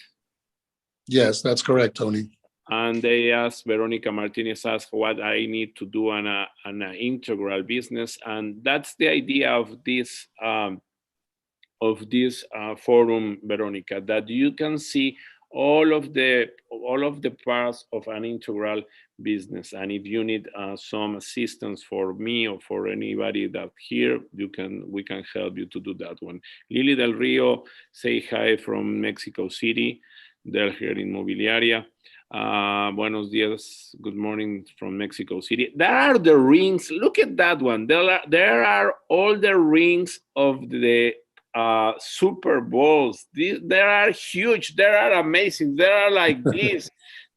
Speaker 5: Yes, that's correct, Tony.
Speaker 1: And they asked, Veronica Martinez asked what I need to do on an integral business, and that's the idea of this forum, Veronica, that you can see all of the parts of an integral business. And if you need some assistance for me or for anybody that here, we can help you to do that one. Lily Del Rio, say hi from Mexico City. They're here in Inmobiliaria. Buenos dias, good morning from Mexico City. There are the rings. Look at that one. There are all the rings of the Super Bowls. They are huge. They are amazing. They are like this.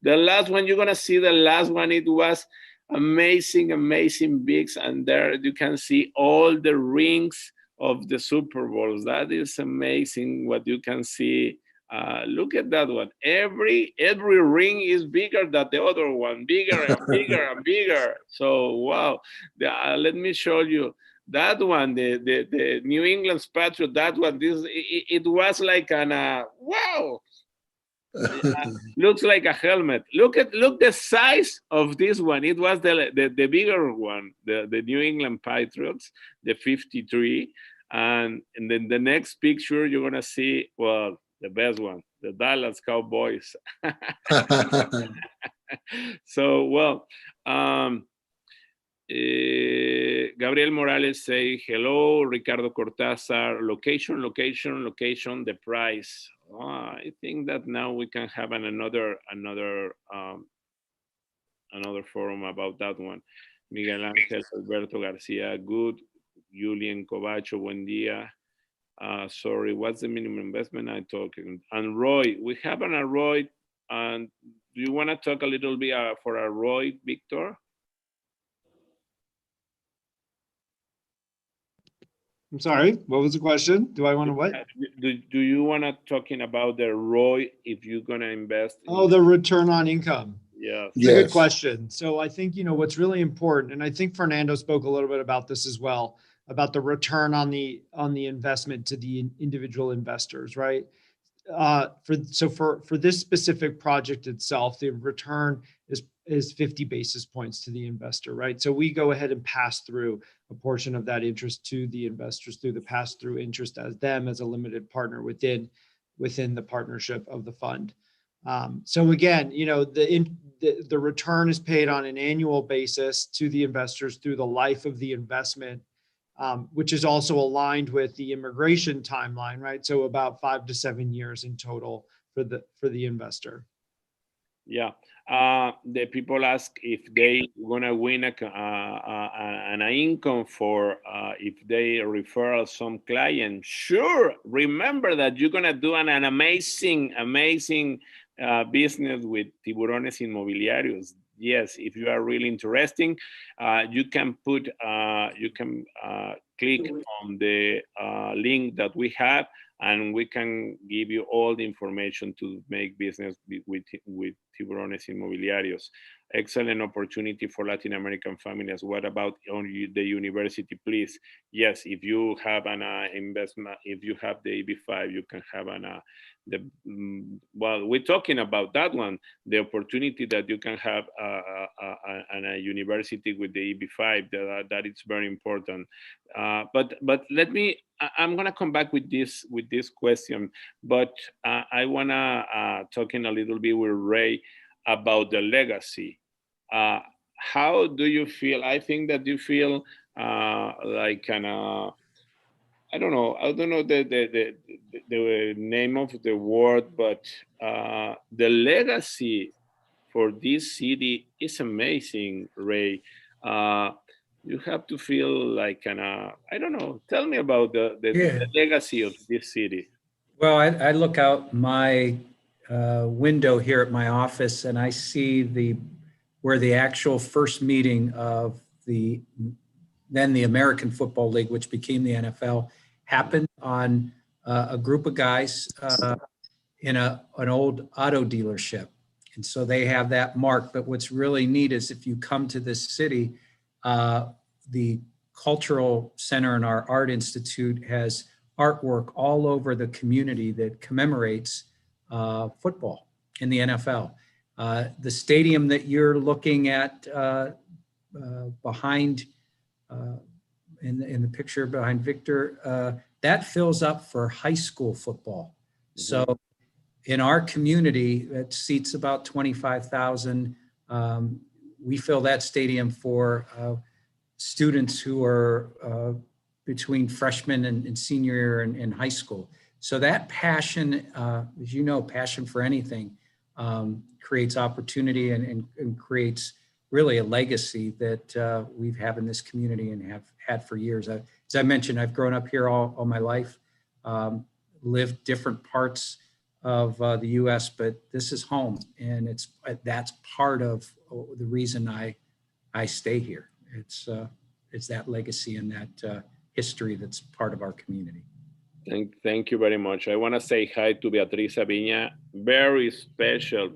Speaker 1: The last one, you're gonna see the last one. It was amazing bigs, and there you can see all the rings of the Super Bowls. That is amazing what you can see. Look at that one. Every ring is bigger than the other one, bigger and bigger and bigger. So wow. Let me show you. That one, the New England's Patriot, that one, it was like wow. Looks like a helmet. Look the size of this one. It was the bigger one, the New England Patriots, the 53. And then the next picture you're gonna see, well, the best one, the Dallas Cowboys. So well, Gabriel Morales say hello. Ricardo Cortázar, location, the price. I think that now we can have another forum about that one. Miguel Ángel Alberto Garcia, good. Julian Covacho, buen día. Sorry, what's the minimum investment I'm talking? And Roy, we have a Roy. And do you want to talk a little bit for a Roy, Victor?
Speaker 6: I'm sorry, what was the question? Do I want to what?
Speaker 1: Do you want to talking about the ROI if you're going to invest?
Speaker 6: Oh, the return on income.
Speaker 1: Yeah.
Speaker 6: It's a good question. So I think, what's really important, and I think Fernando spoke a little bit about this as well, about the return on the investment to the individual investors, right? For this specific project itself, the return is 50 basis points to the investor, right? So we go ahead and pass through a portion of that interest to the investors through the pass-through interest as a limited partner within the partnership of the fund. So again, the return is paid on an annual basis to the investors through the life of the investment, which is also aligned with the immigration timeline, right? So about 5 to 7 years in total for the investor.
Speaker 1: Yeah. The people ask if they gonna win an income for if they refer some client. Sure. Remember that you're gonna do an amazing business with Tiburones Inmobiliarios. yes, if you are really interesting, you can put, click on the link that we have, and we can give you all the information to make business with Tiburones Inmobiliarios. Excellent opportunity for Latin American families. What about on the university, please? Yes, if you have an investment, if you have the EB5, you can have well, we're talking about that one, the opportunity that you can have a university with the EB5, that is very important. But let me, I'm gonna come back with this question, but I wanna talking a little bit with Ray about the legacy. How do you feel? I think that you feel like I don't know the name of the word, but the legacy for this city is amazing, Ray. You have to feel like I don't know. Tell me about the legacy of this city.
Speaker 4: Well, I look out my window here at my office, and I see where the actual first meeting of then the American Football League, which became the NFL, happened on a group of guys in an old auto dealership. And so they have that mark. But what's really neat is if you come to this city, the Cultural Center and our Art Institute has artwork all over the community that commemorates football in the NFL. The stadium that you're looking at behind, in the picture behind Victor, that fills up for high school football. So in our community, that seats about 25,000. We fill that stadium for students who are between freshman and senior year in high school. So that passion, as you know, passion for anything creates opportunity and creates really a legacy that we've had in this community and have had for years. As I mentioned, I've grown up here all my life, lived different parts of the U.S., but this is home, and that's part of the reason I stay here. It's that legacy and that history that's part of our community.
Speaker 1: Thank you very much. I want to say hi to Beatriz Aviña. Very special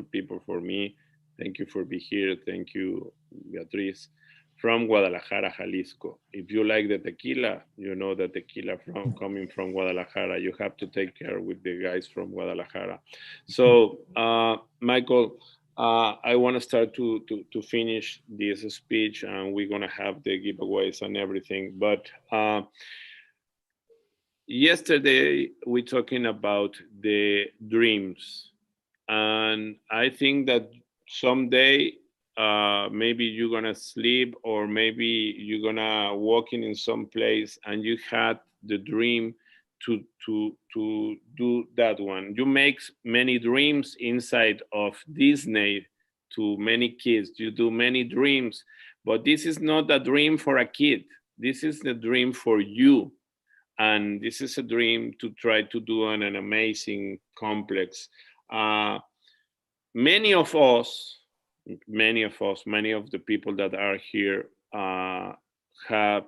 Speaker 1: people for me. Thank you for being here. Thank you, Beatriz. From Guadalajara, Jalisco. If you like the tequila, you know the tequila coming from Guadalajara. You have to take care with the guys from Guadalajara. So, Michael, I want to start to finish this speech, and we're gonna have the giveaways and everything. But yesterday we talking about the dreams, and I think that someday maybe you're gonna sleep, or maybe you're gonna walk in some place and you had the dream to do that one. You make many dreams inside of Disney to many kids. You do many dreams, but this is not a dream for a kid. This is the dream for you. And this is a dream to try to do an amazing complex. Many of the people that are here have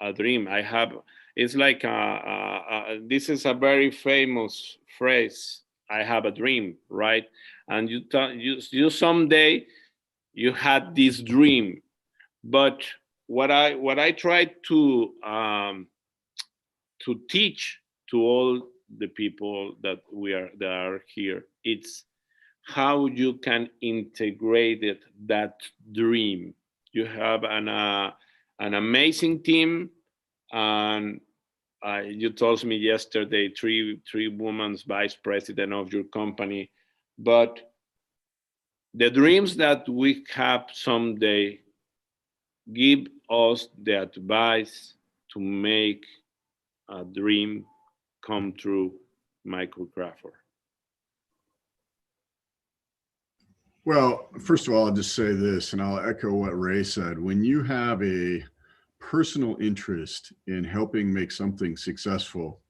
Speaker 1: a dream. It's like this is a very famous phrase. I have a dream, right? And you someday you had this dream, but what I try to teach to all the people that are here, it's how you can integrate that dream. You have an amazing team, and you told me yesterday three women's vice president of your company, but the dreams that we have someday, give us the advice to make a dream come true, Michael Crawford.
Speaker 3: Well, first of all, I'll just say this, and I'll echo what Ray said. When you have a personal interest in helping make something successful,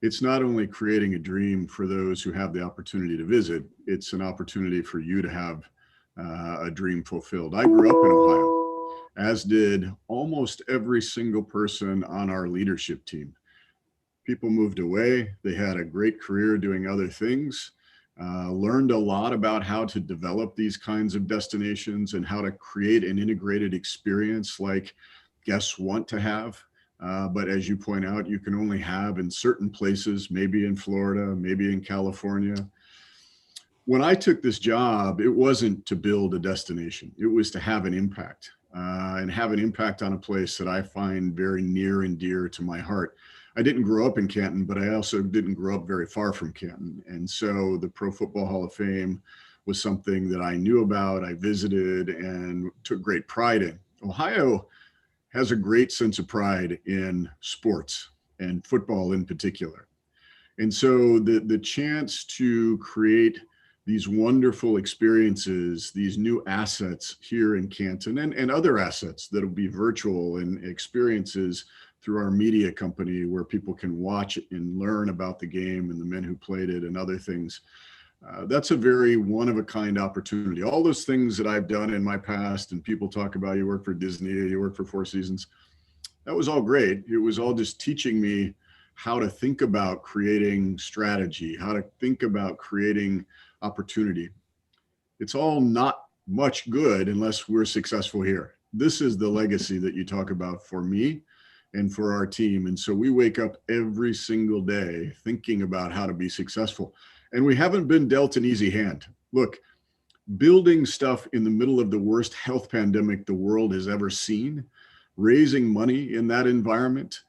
Speaker 3: it's not only creating a dream for those who have the opportunity to visit, it's an opportunity for you to have a dream fulfilled. I grew up in Ohio, as did almost every single person on our leadership team. People moved away. They had a great career doing other things, learned a lot about how to develop these kinds of destinations and how to create an integrated experience like guests want to have. But as you point out, you can only have in certain places, maybe in Florida, maybe in California. When I took this job, it wasn't to build a destination. It was to have an impact and have an impact on a place that I find very near and dear to my heart. I didn't grow up in Canton, but I also didn't grow up very far from Canton. And so the Pro Football Hall of Fame was something that I knew about, I visited, and took great pride in. Ohio has a great sense of pride in sports and football in particular. And so the chance to create these wonderful experiences, these new assets here in Canton and other assets that'll be virtual and experiences through our media company where people can watch and learn about the game and the men who played it and other things. That's a very one-of-a-kind opportunity. All those things that I've done in my past, and people talk about, you work for Disney, you work for Four Seasons, that was all great. It was all just teaching me how to think about creating strategy, how to think about creating opportunity. It's all not much good unless we're successful here. This is the legacy that you talk about for me and for our team. And so we wake up every single day thinking about how to be successful. And we haven't been dealt an easy hand. Look, building stuff in the middle of the worst health pandemic the world has ever seen, raising money in that environment,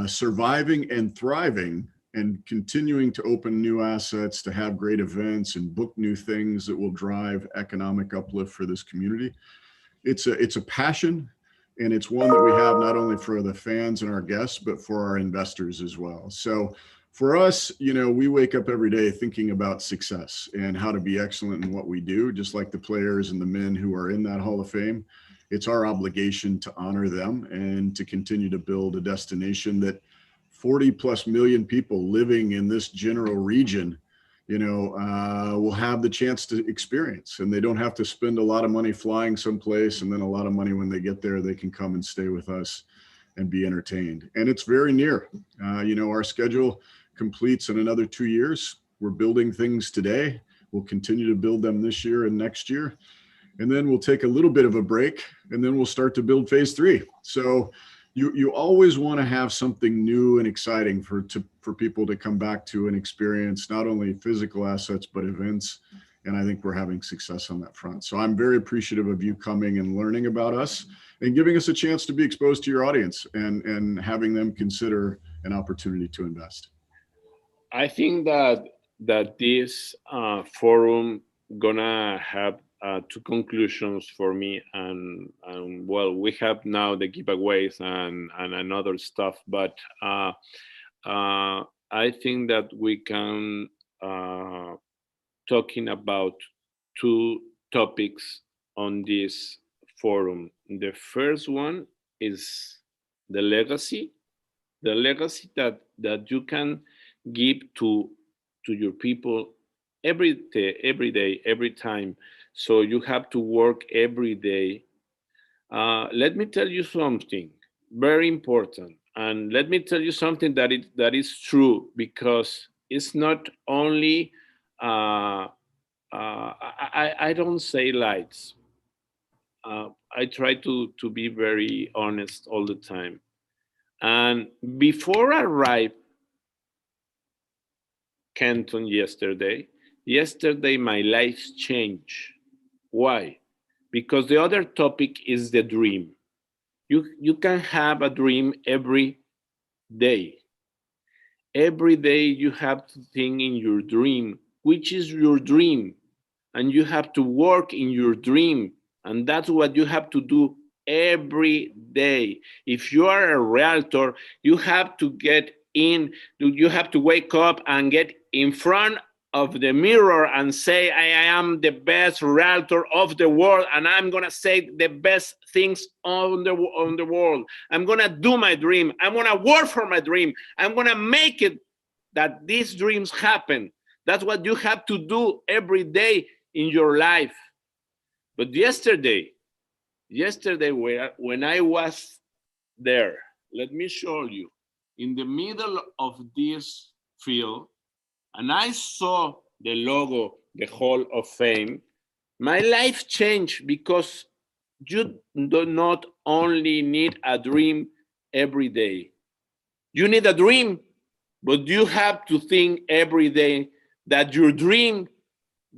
Speaker 3: surviving and thriving, and continuing to open new assets, to have great events and book new things that will drive economic uplift for this community. It's a passion, and it's one that we have not only for the fans and our guests, but for our investors as well. So for us, we wake up every day thinking about success and how to be excellent in what we do, just like the players and the men who are in that Hall of Fame. It's our obligation to honor them and to continue to build a destination that 40 plus million people living in this general region, will have the chance to experience, and they don't have to spend a lot of money flying someplace and then a lot of money when they get there. They can come and stay with us and be entertained. And it's very near. Our schedule completes in another 2 years. We're building things today. We'll continue to build them this year and next year. And then we'll take a little bit of a break, and then we'll start to build phase 3. So you always want to have something new and exciting for people to come back to and experience, not only physical assets, but events. And I think we're having success on that front. So I'm very appreciative of you coming and learning about us and giving us a chance to be exposed to your audience and having them consider an opportunity to invest.
Speaker 1: I think that this forum gonna have two conclusions for me, and well, we have now the giveaways and another stuff, but I think that we can talking about two topics on this forum. The first one is the legacy that you can give to your people every day, every time. So you have to work every day. Let me tell you something very important, and let me tell you something that is true, because it's not only I don't say lies. I try to be very honest all the time. And before I arrived Canton yesterday my life changed. Why? Because the other topic is the dream. You can have a dream every day. Every day you have to think in your dream, which is your dream, and you have to work in your dream, and that's what you have to do every day. If you are a realtor, you have to you have to wake up and get in front of the mirror and say, I am the best realtor of the world, and I'm gonna say the best things on the world. I'm gonna do my dream. I'm gonna work for my dream. I'm gonna make it that these dreams happen. That's what you have to do every day in your life. But yesterday when I was there, let me show you, in the middle of this field, and I saw the logo, the Hall of Fame, my life changed, because you do not only need a dream every day. You need a dream, but you have to think every day that your dream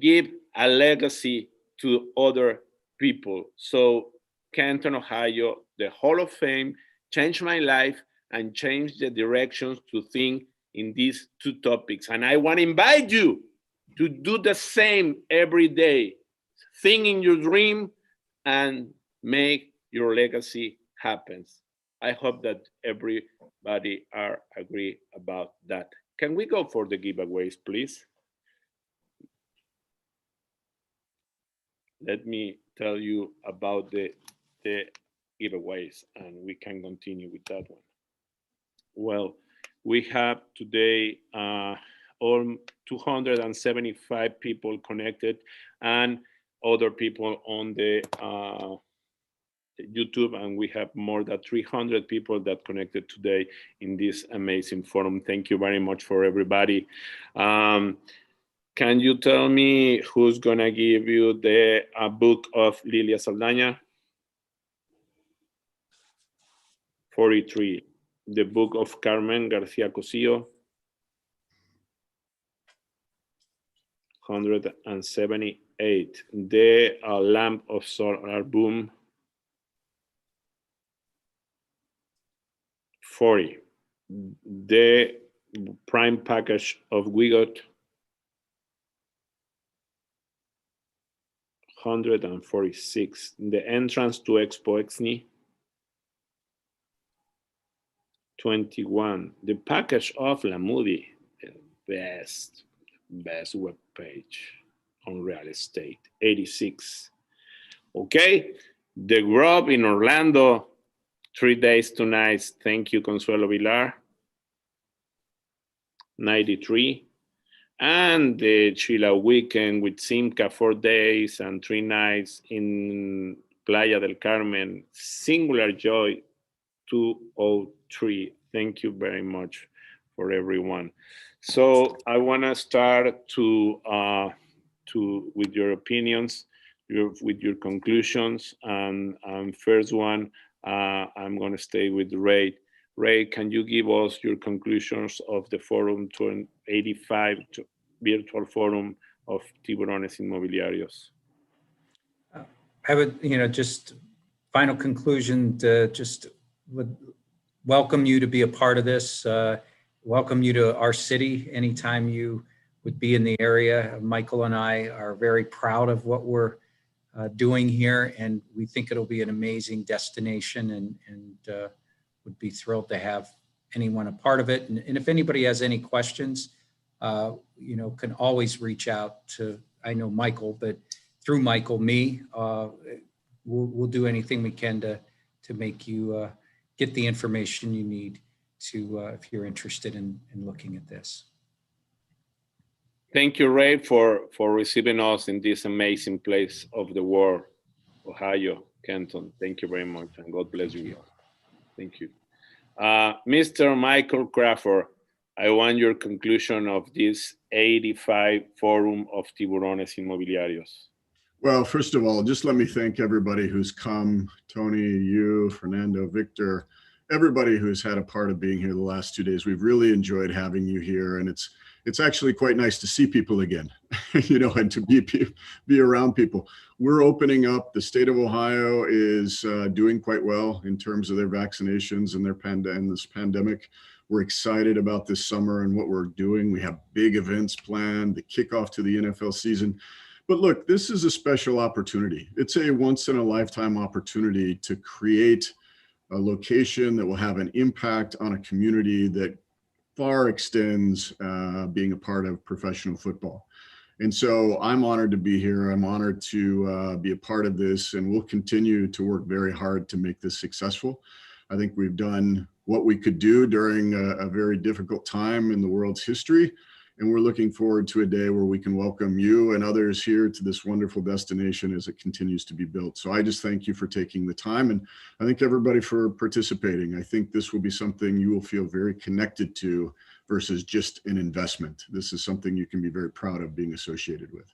Speaker 1: give a legacy to other people. So Canton, Ohio, the Hall of Fame changed my life and changed the directions to think in these two topics. And I want to invite you to do the same every day. Think in your dream and make your legacy happen. I hope that everybody are agree about that. Can we go for the giveaways, please? Let me tell you about the giveaways, and we can continue with that one. Well, we have today all 275 people connected, and other people on the YouTube, and we have more than 300 people that connected today in this amazing forum. Thank you very much for everybody. Can you tell me who's gonna give you the book of Lilia Saldaña? 43. The book of Carmen García Cosío? 178. The Lamp of Solar Boom? 40. The Prime Package of Wigot? 146. The Entrance to Expo Exni? 21. The Package of La Moody, the best web page on real estate? 86. Okay, The Grove in Orlando, 3 days, 2 nights. Thank you, Consuelo Vilar. 93. And the Chila Weekend with Simca, 4 days and 3 nights in Playa del Carmen, Singular Joy, 203. Thank you very much for everyone. So I want to start with your opinions, with your conclusions, and first one, I'm going to stay with Ray. Ray, can you give us your conclusions of the Forum 85 virtual forum of Tiburones Inmobiliarios?
Speaker 4: I would, just final conclusion, just would welcome you to be a part of this. Welcome you to our city anytime you would be in the area. Michael and I are very proud of what we're doing here, and we think it'll be an amazing destination, and would be thrilled to have anyone a part of it. And if anybody has any questions, can always reach out to, I know Michael, but through Michael, me, we'll do anything we can to make you get the information you need to, if you're interested in looking at this.
Speaker 1: Thank you, Ray, for receiving us in this amazing place of the world, Ohio, Canton. Thank you very much, and God bless you all. Thank you. Mr. Michael Crawford, I want your conclusion of this 85 Forum of Tiburones Inmobiliarios.
Speaker 3: Well, first of all, just let me thank everybody who's come, Tony, you, Fernando, Victor, everybody who's had a part of being here the last 2 days. We've really enjoyed having you here, and it's actually quite nice to see people again, and to be around people. We're opening up. The state of Ohio is doing quite well in terms of their vaccinations and this pandemic. We're excited about this summer and what we're doing. We have big events planned, the kickoff to the NFL season. But look, this is a special opportunity. It's a once-in-a-lifetime opportunity to create a location that will have an impact on a community that far extends being a part of professional football. And so I'm honored to be here. I'm honored to be a part of this, and we'll continue to work very hard to make this successful. I think we've done what we could do during a very difficult time in the world's history. And we're looking forward to a day where we can welcome you and others here to this wonderful destination as it continues to be built. So I just thank you for taking the time, and I thank everybody for participating. I think this will be something you will feel very connected to versus just an investment. This is something you can be very proud of being associated with.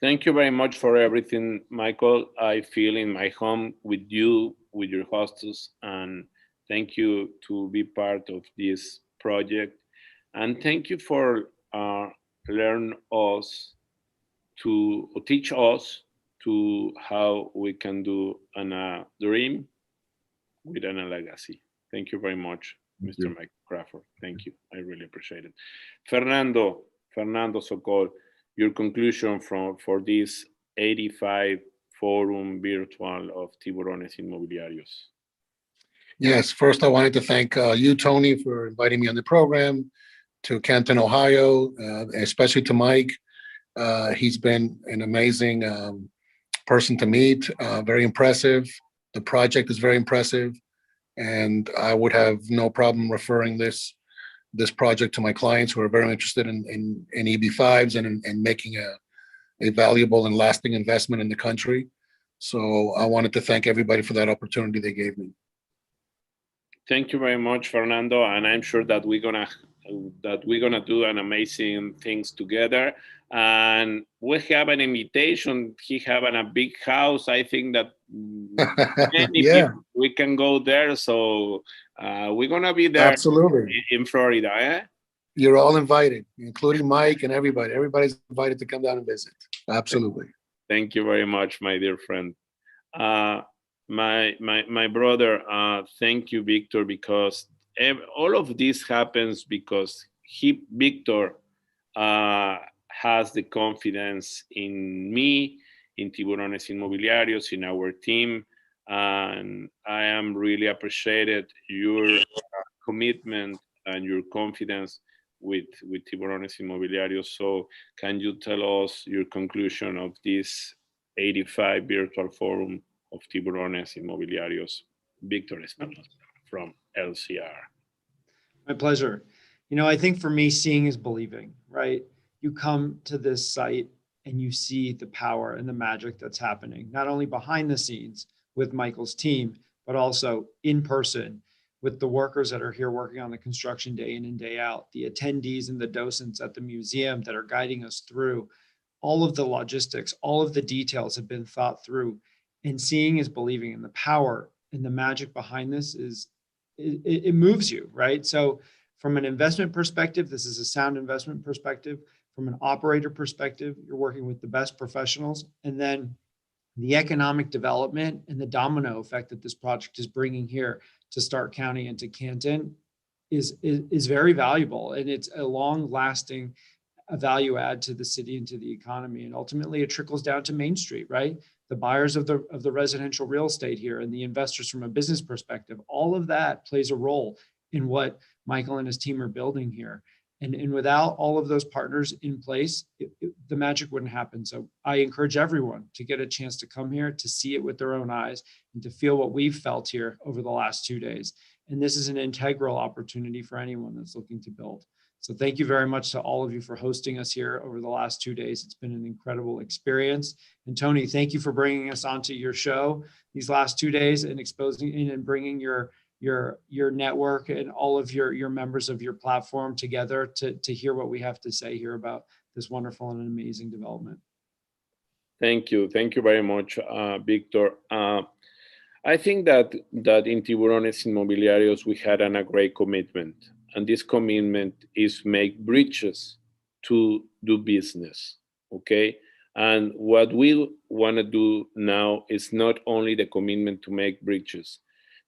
Speaker 1: Thank you very much for everything, Michael. I feel in my home with you, with your hostess, and thank you to be part of this project. And thank you for learn us to teach us to how we can do a dream with a legacy. Thank you very much, Mr. Mike Crawford. Thank you. I really appreciate it. Fernando Sokol, your conclusion for this 85 forum virtual of Tiburones Inmobiliarios.
Speaker 5: Yes, first I wanted to thank you, Tony, for inviting me on the program, to Canton, Ohio, especially to Mike. He's been an amazing person to meet, very impressive. The project is very impressive, and I would have no problem referring this project to my clients who are very interested in EB5s and in making a valuable and lasting investment in the country. So I wanted to thank everybody for that opportunity they gave me.
Speaker 1: Thank you very much, Fernando, and I'm sure that we're gonna do an amazing things together. And we have an invitation. He have a big house. I think that many people, we can go there. So we're gonna be there.
Speaker 5: Absolutely.
Speaker 1: In Florida. Eh?
Speaker 5: You're all invited, including Mike and everybody. Everybody's invited to come down and visit. Absolutely.
Speaker 1: Thank you very much, my dear friend. My brother, thank you, Victor, because all of this happens because Victor has the confidence in me, in Tiburones Inmobiliarios, in our team, and I am really appreciated your commitment and your confidence with Tiburones Inmobiliarios. So can you tell us your conclusion of this 85 virtual forum of Tiburones Inmobiliarios? Victor Espinosa from LCR.
Speaker 6: My pleasure. You know, I think for me, seeing is believing, right? You come to this site and you see the power and the magic that's happening, not only behind the scenes with Michael's team, but also in person with the workers that are here working on the construction day in and day out, the attendees and the docents at the museum that are guiding us through. All of the logistics, all of the details have been thought through, and seeing is believing, and the power and the magic behind this it moves you, right? So from an investment perspective, this is a sound investment perspective. From an operator perspective, you're working with the best professionals. And then the economic development and the domino effect that this project is bringing here to Stark County and to Canton is very valuable. And it's a long-lasting value add to the city and to the economy. And ultimately, it trickles down to Main Street, right? The buyers of the residential real estate here and the investors from a business perspective, all of that plays a role in what Michael and his team are building here. And without all of those partners in place, the magic wouldn't happen. So I encourage everyone to get a chance to come here, to see it with their own eyes, and to feel what we've felt here over the last 2 days. And this is an integral opportunity for anyone that's looking to build. So thank you very much to all of you for hosting us here over the last 2 days. It's been an incredible experience. And Tony, thank you for bringing us onto your show these last 2 days and exposing and bringing your network and all of your members of your platform together to hear what we have to say here about this wonderful and amazing development.
Speaker 1: Thank you very much, Victor. I think that in Tiburones Inmobiliarios we had a great commitment, and this commitment is make bridges to do business. Okay, and what we want to do now is not only the commitment to make bridges.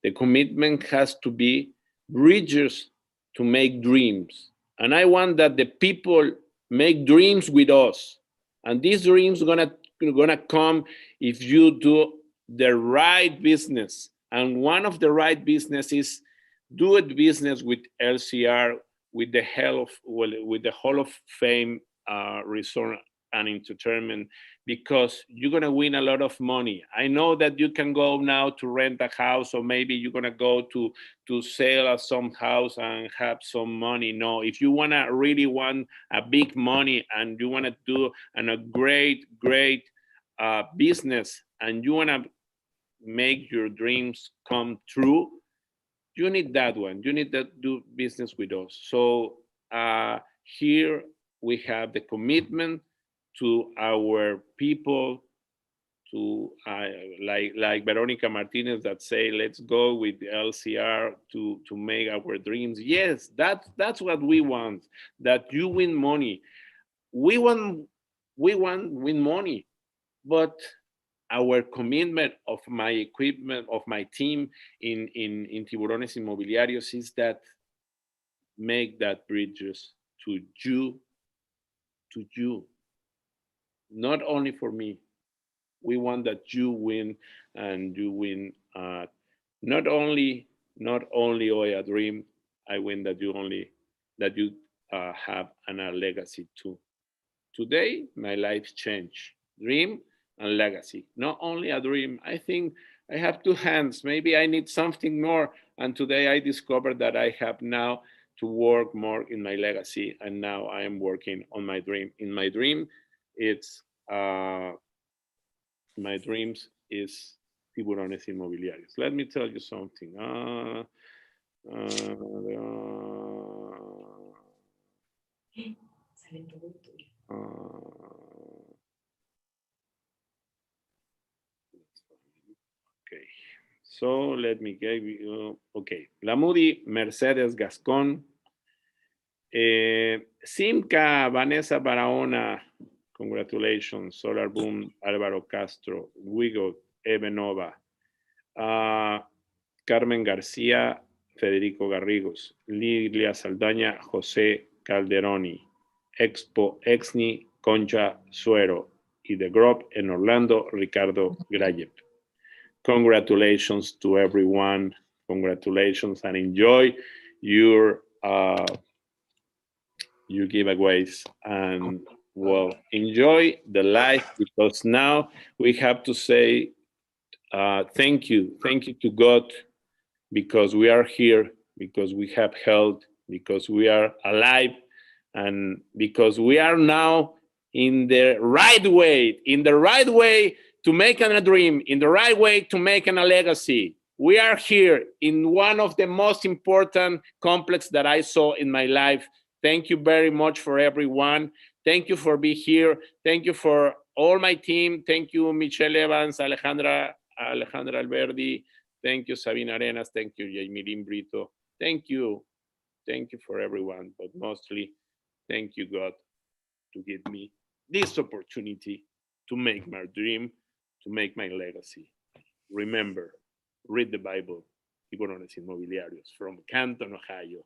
Speaker 1: The commitment has to be bridges to make dreams. And I want that the people make dreams with us. And these dreams are gonna come if you do the right business. And one of the right business is do a business with LCR, with the Hall of Fame resort and entertainment, because you're going to win a lot of money. I know that you can go now to rent a house, or maybe you're going to go to sell some house and have some money. No, if you really want a big money, and you want to do a great business, and you want to make your dreams come true, you need that one. You need to do business with us. So here we have the commitment to our people, to like Veronica Martinez that say, let's go with the LCR to make our dreams. Yes, that's what we want, that you win money. We want win money, but our commitment of my equipment, of my team in Tiburones Inmobiliarios is that make that bridges to you, not only for me. We want that you win, and you win not only a dream. I win that you have a legacy too. Today, my life changed. Dream and legacy. Not only a dream. I think I have two hands. Maybe I need something more. And today I discovered that I have now to work more in my legacy. And now I am working on my dream. In my dream, it's my dreams is Tiburones Inmobiliarios. Let me tell you something. Okay, so let me give you, okay. La Moody, Mercedes Gascon, Simca, Vanessa Barahona, congratulations. Solar Boom, Álvaro Castro, Wigo, Ebenova, Carmen García, Federico Garrigos, Lilia Saldaña, José Calderoni, Expo Exni, Concha Suero, y The Grove en Orlando, Ricardo Grayep. Congratulations to everyone. Congratulations, and enjoy your giveaways, and well, enjoy the life, because now we have to say thank you to God, because we are here, because we have health, because we are alive, and because we are now in the right way to make a dream, in the right way to make a legacy. We are here in one of the most important complex that I saw in my life. Thank you very much for everyone. Thank you for being here. Thank you for all my team. Thank you, Michelle Evans, Alejandra Alberdi. Thank you, Sabina Arenas. Thank you, Jaimirin Brito. Thank you for everyone, but mostly thank you, God, to give me this opportunity to make my dream, to make my legacy. Remember, read the Bible. Tiburones Inmobiliarios from Canton, Ohio.